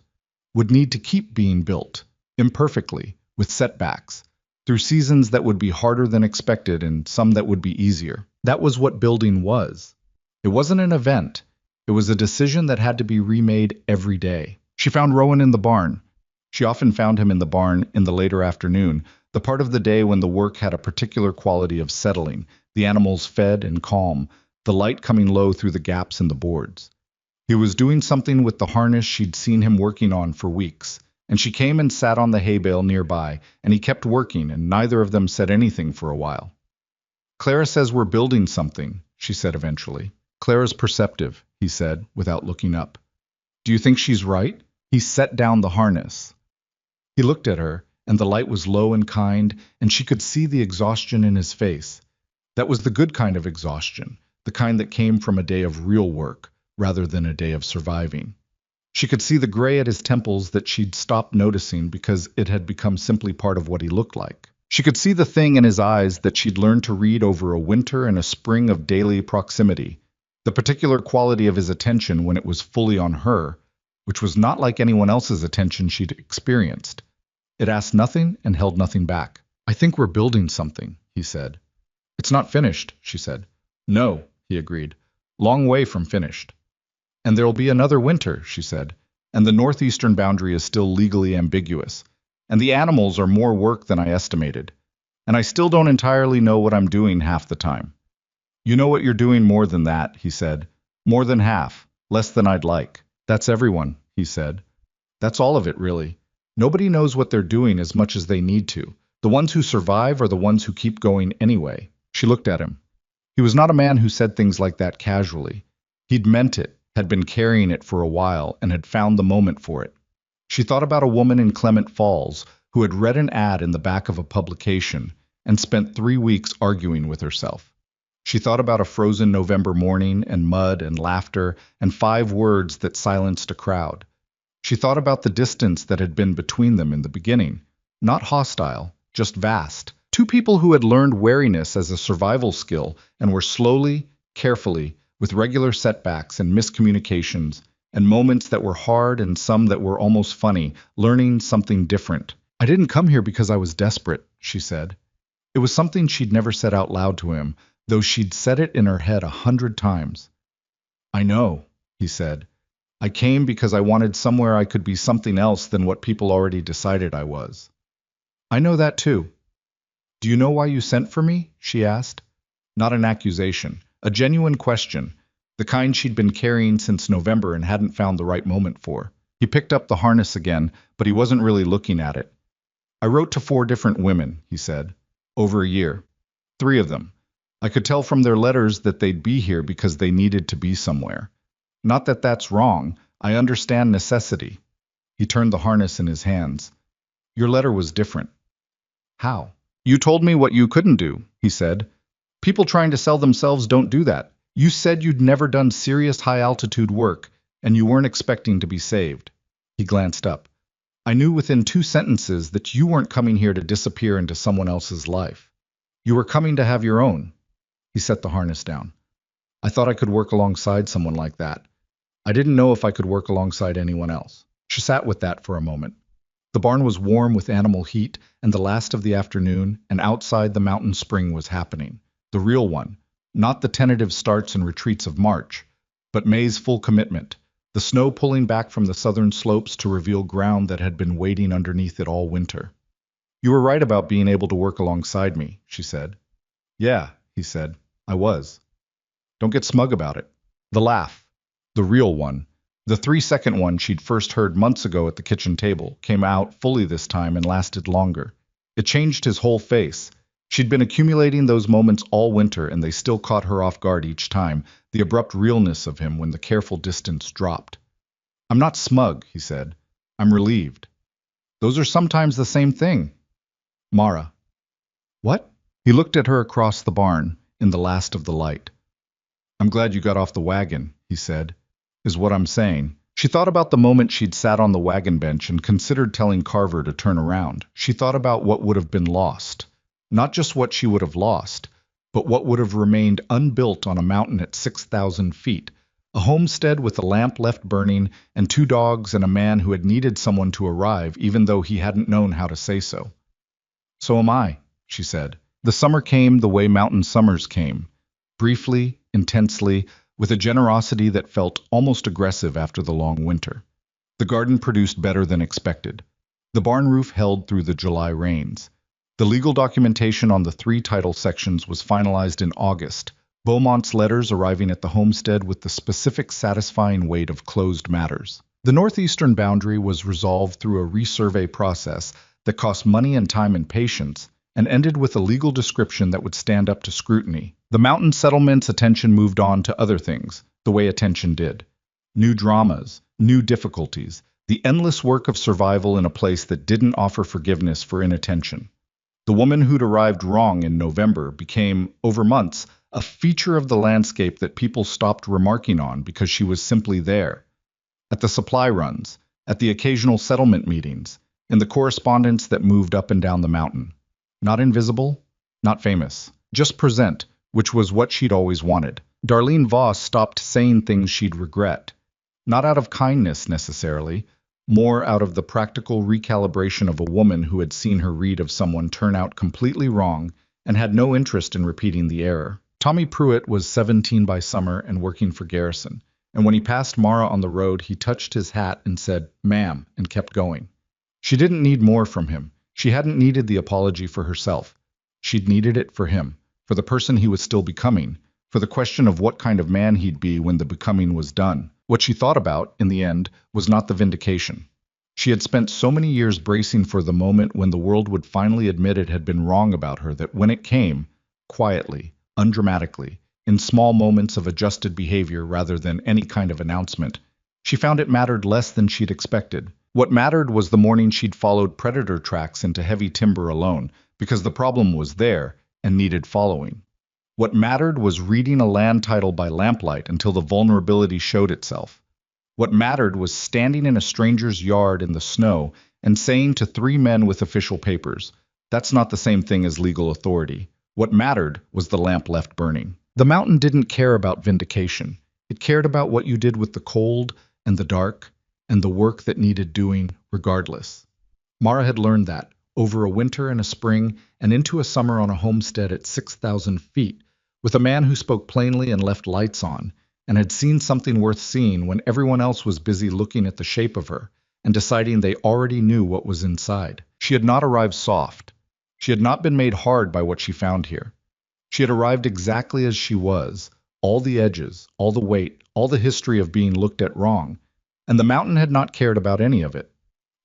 would need to keep being built, imperfectly, with setbacks, through seasons that would be harder than expected and some that would be easier. That was what building was. It wasn't an event. It was a decision that had to be remade every day. She found Rowan in the barn. She often found him in the barn in the later afternoon, the part of the day when the work had a particular quality of settling, the animals fed and calm, the light coming low through the gaps in the boards. He was doing something with the harness she'd seen him working on for weeks, and she came and sat on the hay bale nearby, and he kept working, and neither of them said anything for a while. "Clara says we're building something," she said eventually. "Clara's perceptive," he said, without looking up. "Do you think she's right?" He set down the harness. He looked at her, and the light was low and kind, and she could see the exhaustion in his face. That was the good kind of exhaustion, the kind that came from a day of real work, rather than a day of surviving. She could see the gray at his temples that she'd stopped noticing because it had become simply part of what he looked like. She could see the thing in his eyes that she'd learned to read over a winter and a spring of daily proximity, the particular quality of his attention when it was fully on her, which was not like anyone else's attention she'd experienced. It asked nothing and held nothing back. "I think we're building something," he said. "It's not finished," she said. "No," he agreed. "Long way from finished." "And there'll be another winter," she said. "And the northeastern boundary is still legally ambiguous. And the animals are more work than I estimated. And I still don't entirely know what I'm doing half the time." "You know what you're doing more than that," he said. "More than half. Less than I'd like." "That's everyone," he said. "That's all of it, really. Nobody knows what they're doing as much as they need to. The ones who survive are the ones who keep going anyway." She looked at him. He was not a man who said things like that casually. He'd meant it, had been carrying it for a while, and had found the moment for it. She thought about a woman in Clement Falls who had read an ad in the back of a publication and spent 3 weeks arguing with herself. She thought about a frozen November morning and mud and laughter and 5 words that silenced a crowd. She thought about the distance that had been between them in the beginning, not hostile, just vast. 2 people who had learned wariness as a survival skill and were slowly, carefully, with regular setbacks and miscommunications, and moments that were hard and some that were almost funny, learning something different. "I didn't come here because I was desperate," she said. It was something she'd never said out loud to him, though she'd said it in her head 100 times. "I know," he said. "I came because I wanted somewhere I could be something else than what people already decided I was." "I know that too." "Do you know why you sent for me?" she asked. Not an accusation, a genuine question, the kind she'd been carrying since November and hadn't found the right moment for. He picked up the harness again, but he wasn't really looking at it. "I wrote to 4 different women," he said, "over a year. 3 of them. I could tell from their letters that they'd be here because they needed to be somewhere. Not that that's wrong. I understand necessity." He turned the harness in his hands. "Your letter was different." "How?" "You told me what you couldn't do," he said. "People trying to sell themselves don't do that. You said you'd never done serious high-altitude work, and you weren't expecting to be saved." He glanced up. "I knew within 2 sentences that you weren't coming here to disappear into someone else's life. You were coming to have your own." He set the harness down. "I thought I could work alongside someone like that. I didn't know if I could work alongside anyone else." She sat with that for a moment. The barn was warm with animal heat and the last of the afternoon, and outside the mountain spring was happening. The real one, not the tentative starts and retreats of March, but May's full commitment, the snow pulling back from the southern slopes to reveal ground that had been waiting underneath it all winter. "You were right about being able to work alongside me," she said. "Yeah," he said, "I was. Don't get smug about it." The laugh, the real one, the 3-second one she'd first heard months ago at the kitchen table, came out fully this time and lasted longer. It changed his whole face. She'd been accumulating those moments all winter, and they still caught her off guard each time, the abrupt realness of him when the careful distance dropped. "I'm not smug," he said. "I'm relieved." "Those are sometimes the same thing." "Mara." "What?" He looked at her across the barn, in the last of the light. "I'm glad you got off the wagon," he said, "is what I'm saying." She thought about the moment she'd sat on the wagon bench and considered telling Carver to turn around. She thought about what would have been lost. Not just what she would have lost, but what would have remained unbuilt on a mountain at 6,000 feet, A homestead with a lamp left burning, and 2 dogs and a man who had needed someone to arrive even though he hadn't known how to say so. So am I, she said. The summer came the way mountain summers came, briefly, intensely, with a generosity that felt almost aggressive after the long winter. The garden produced better than expected. The barn roof held through the July rains. The legal documentation on the 3 title sections was finalized in August, Beaumont's letters arriving at the homestead with the specific satisfying weight of closed matters. The northeastern boundary was resolved through a resurvey process that cost money and time and patience, and ended with a legal description that would stand up to scrutiny. The mountain settlement's attention moved on to other things, the way attention did. New dramas, new difficulties, the endless work of survival in a place that didn't offer forgiveness for inattention. The woman who'd arrived wrong in November became, over months, a feature of the landscape that people stopped remarking on because she was simply there. At the supply runs, at the occasional settlement meetings, in the correspondence that moved up and down the mountain. Not invisible, not famous, just present, which was what she'd always wanted. Darlene Voss stopped saying things she'd regret. Not out of kindness necessarily, more out of the practical recalibration of a woman who had seen her read of someone turn out completely wrong and had no interest in repeating the error. Tommy Pruitt was 17 by summer and working for Garrison, and when he passed Mara on the road, he touched his hat and said, "Ma'am," and kept going. She didn't need more from him. She hadn't needed the apology for herself. She'd needed it for him, for the person he was still becoming, for the question of what kind of man he'd be when the becoming was done. What she thought about, in the end, was not the vindication. She had spent so many years bracing for the moment when the world would finally admit it had been wrong about her that when it came, quietly, undramatically, in small moments of adjusted behavior rather than any kind of announcement, she found it mattered less than she'd expected. What mattered was the morning she'd followed predator tracks into heavy timber alone, because the problem was there and needed following. What mattered was reading a land title by lamplight until the vulnerability showed itself. What mattered was standing in a stranger's yard in the snow and saying to 3 men with official papers, "That's not the same thing as legal authority." What mattered was the lamp left burning. The mountain didn't care about vindication. It cared about what you did with the cold and the dark and the work that needed doing regardless. Mara had learned that, over a winter and a spring and into a summer on a homestead at 6,000 feet, with a man who spoke plainly and left lights on, and had seen something worth seeing when everyone else was busy looking at the shape of her and deciding they already knew what was inside. She had not arrived soft. She had not been made hard by what she found here. She had arrived exactly as she was, all the edges, all the weight, all the history of being looked at wrong, and the mountain had not cared about any of it.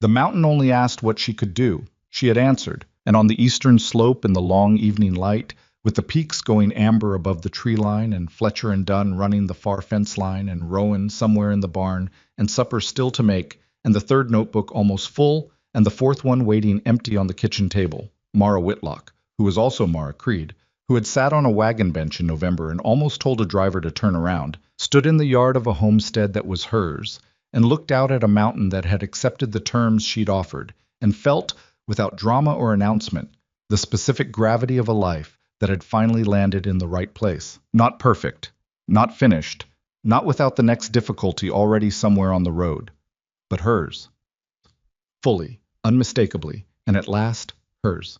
The mountain only asked what she could do. She had answered, and on the eastern slope in the long evening light, with the peaks going amber above the tree line and Fletcher and Dunn running the far fence line and Rowan somewhere in the barn and supper still to make and the 3rd notebook almost full and the 4th one waiting empty on the kitchen table, Mara Whitlock, who was also Mara Creed, who had sat on a wagon bench in November and almost told a driver to turn around, stood in the yard of a homestead that was hers and looked out at a mountain that had accepted the terms she'd offered and felt, without drama or announcement, the specific gravity of a life that had finally landed in the right place. Not perfect, not finished, not without the next difficulty already somewhere on the road, but hers. Fully, unmistakably, and at last, hers.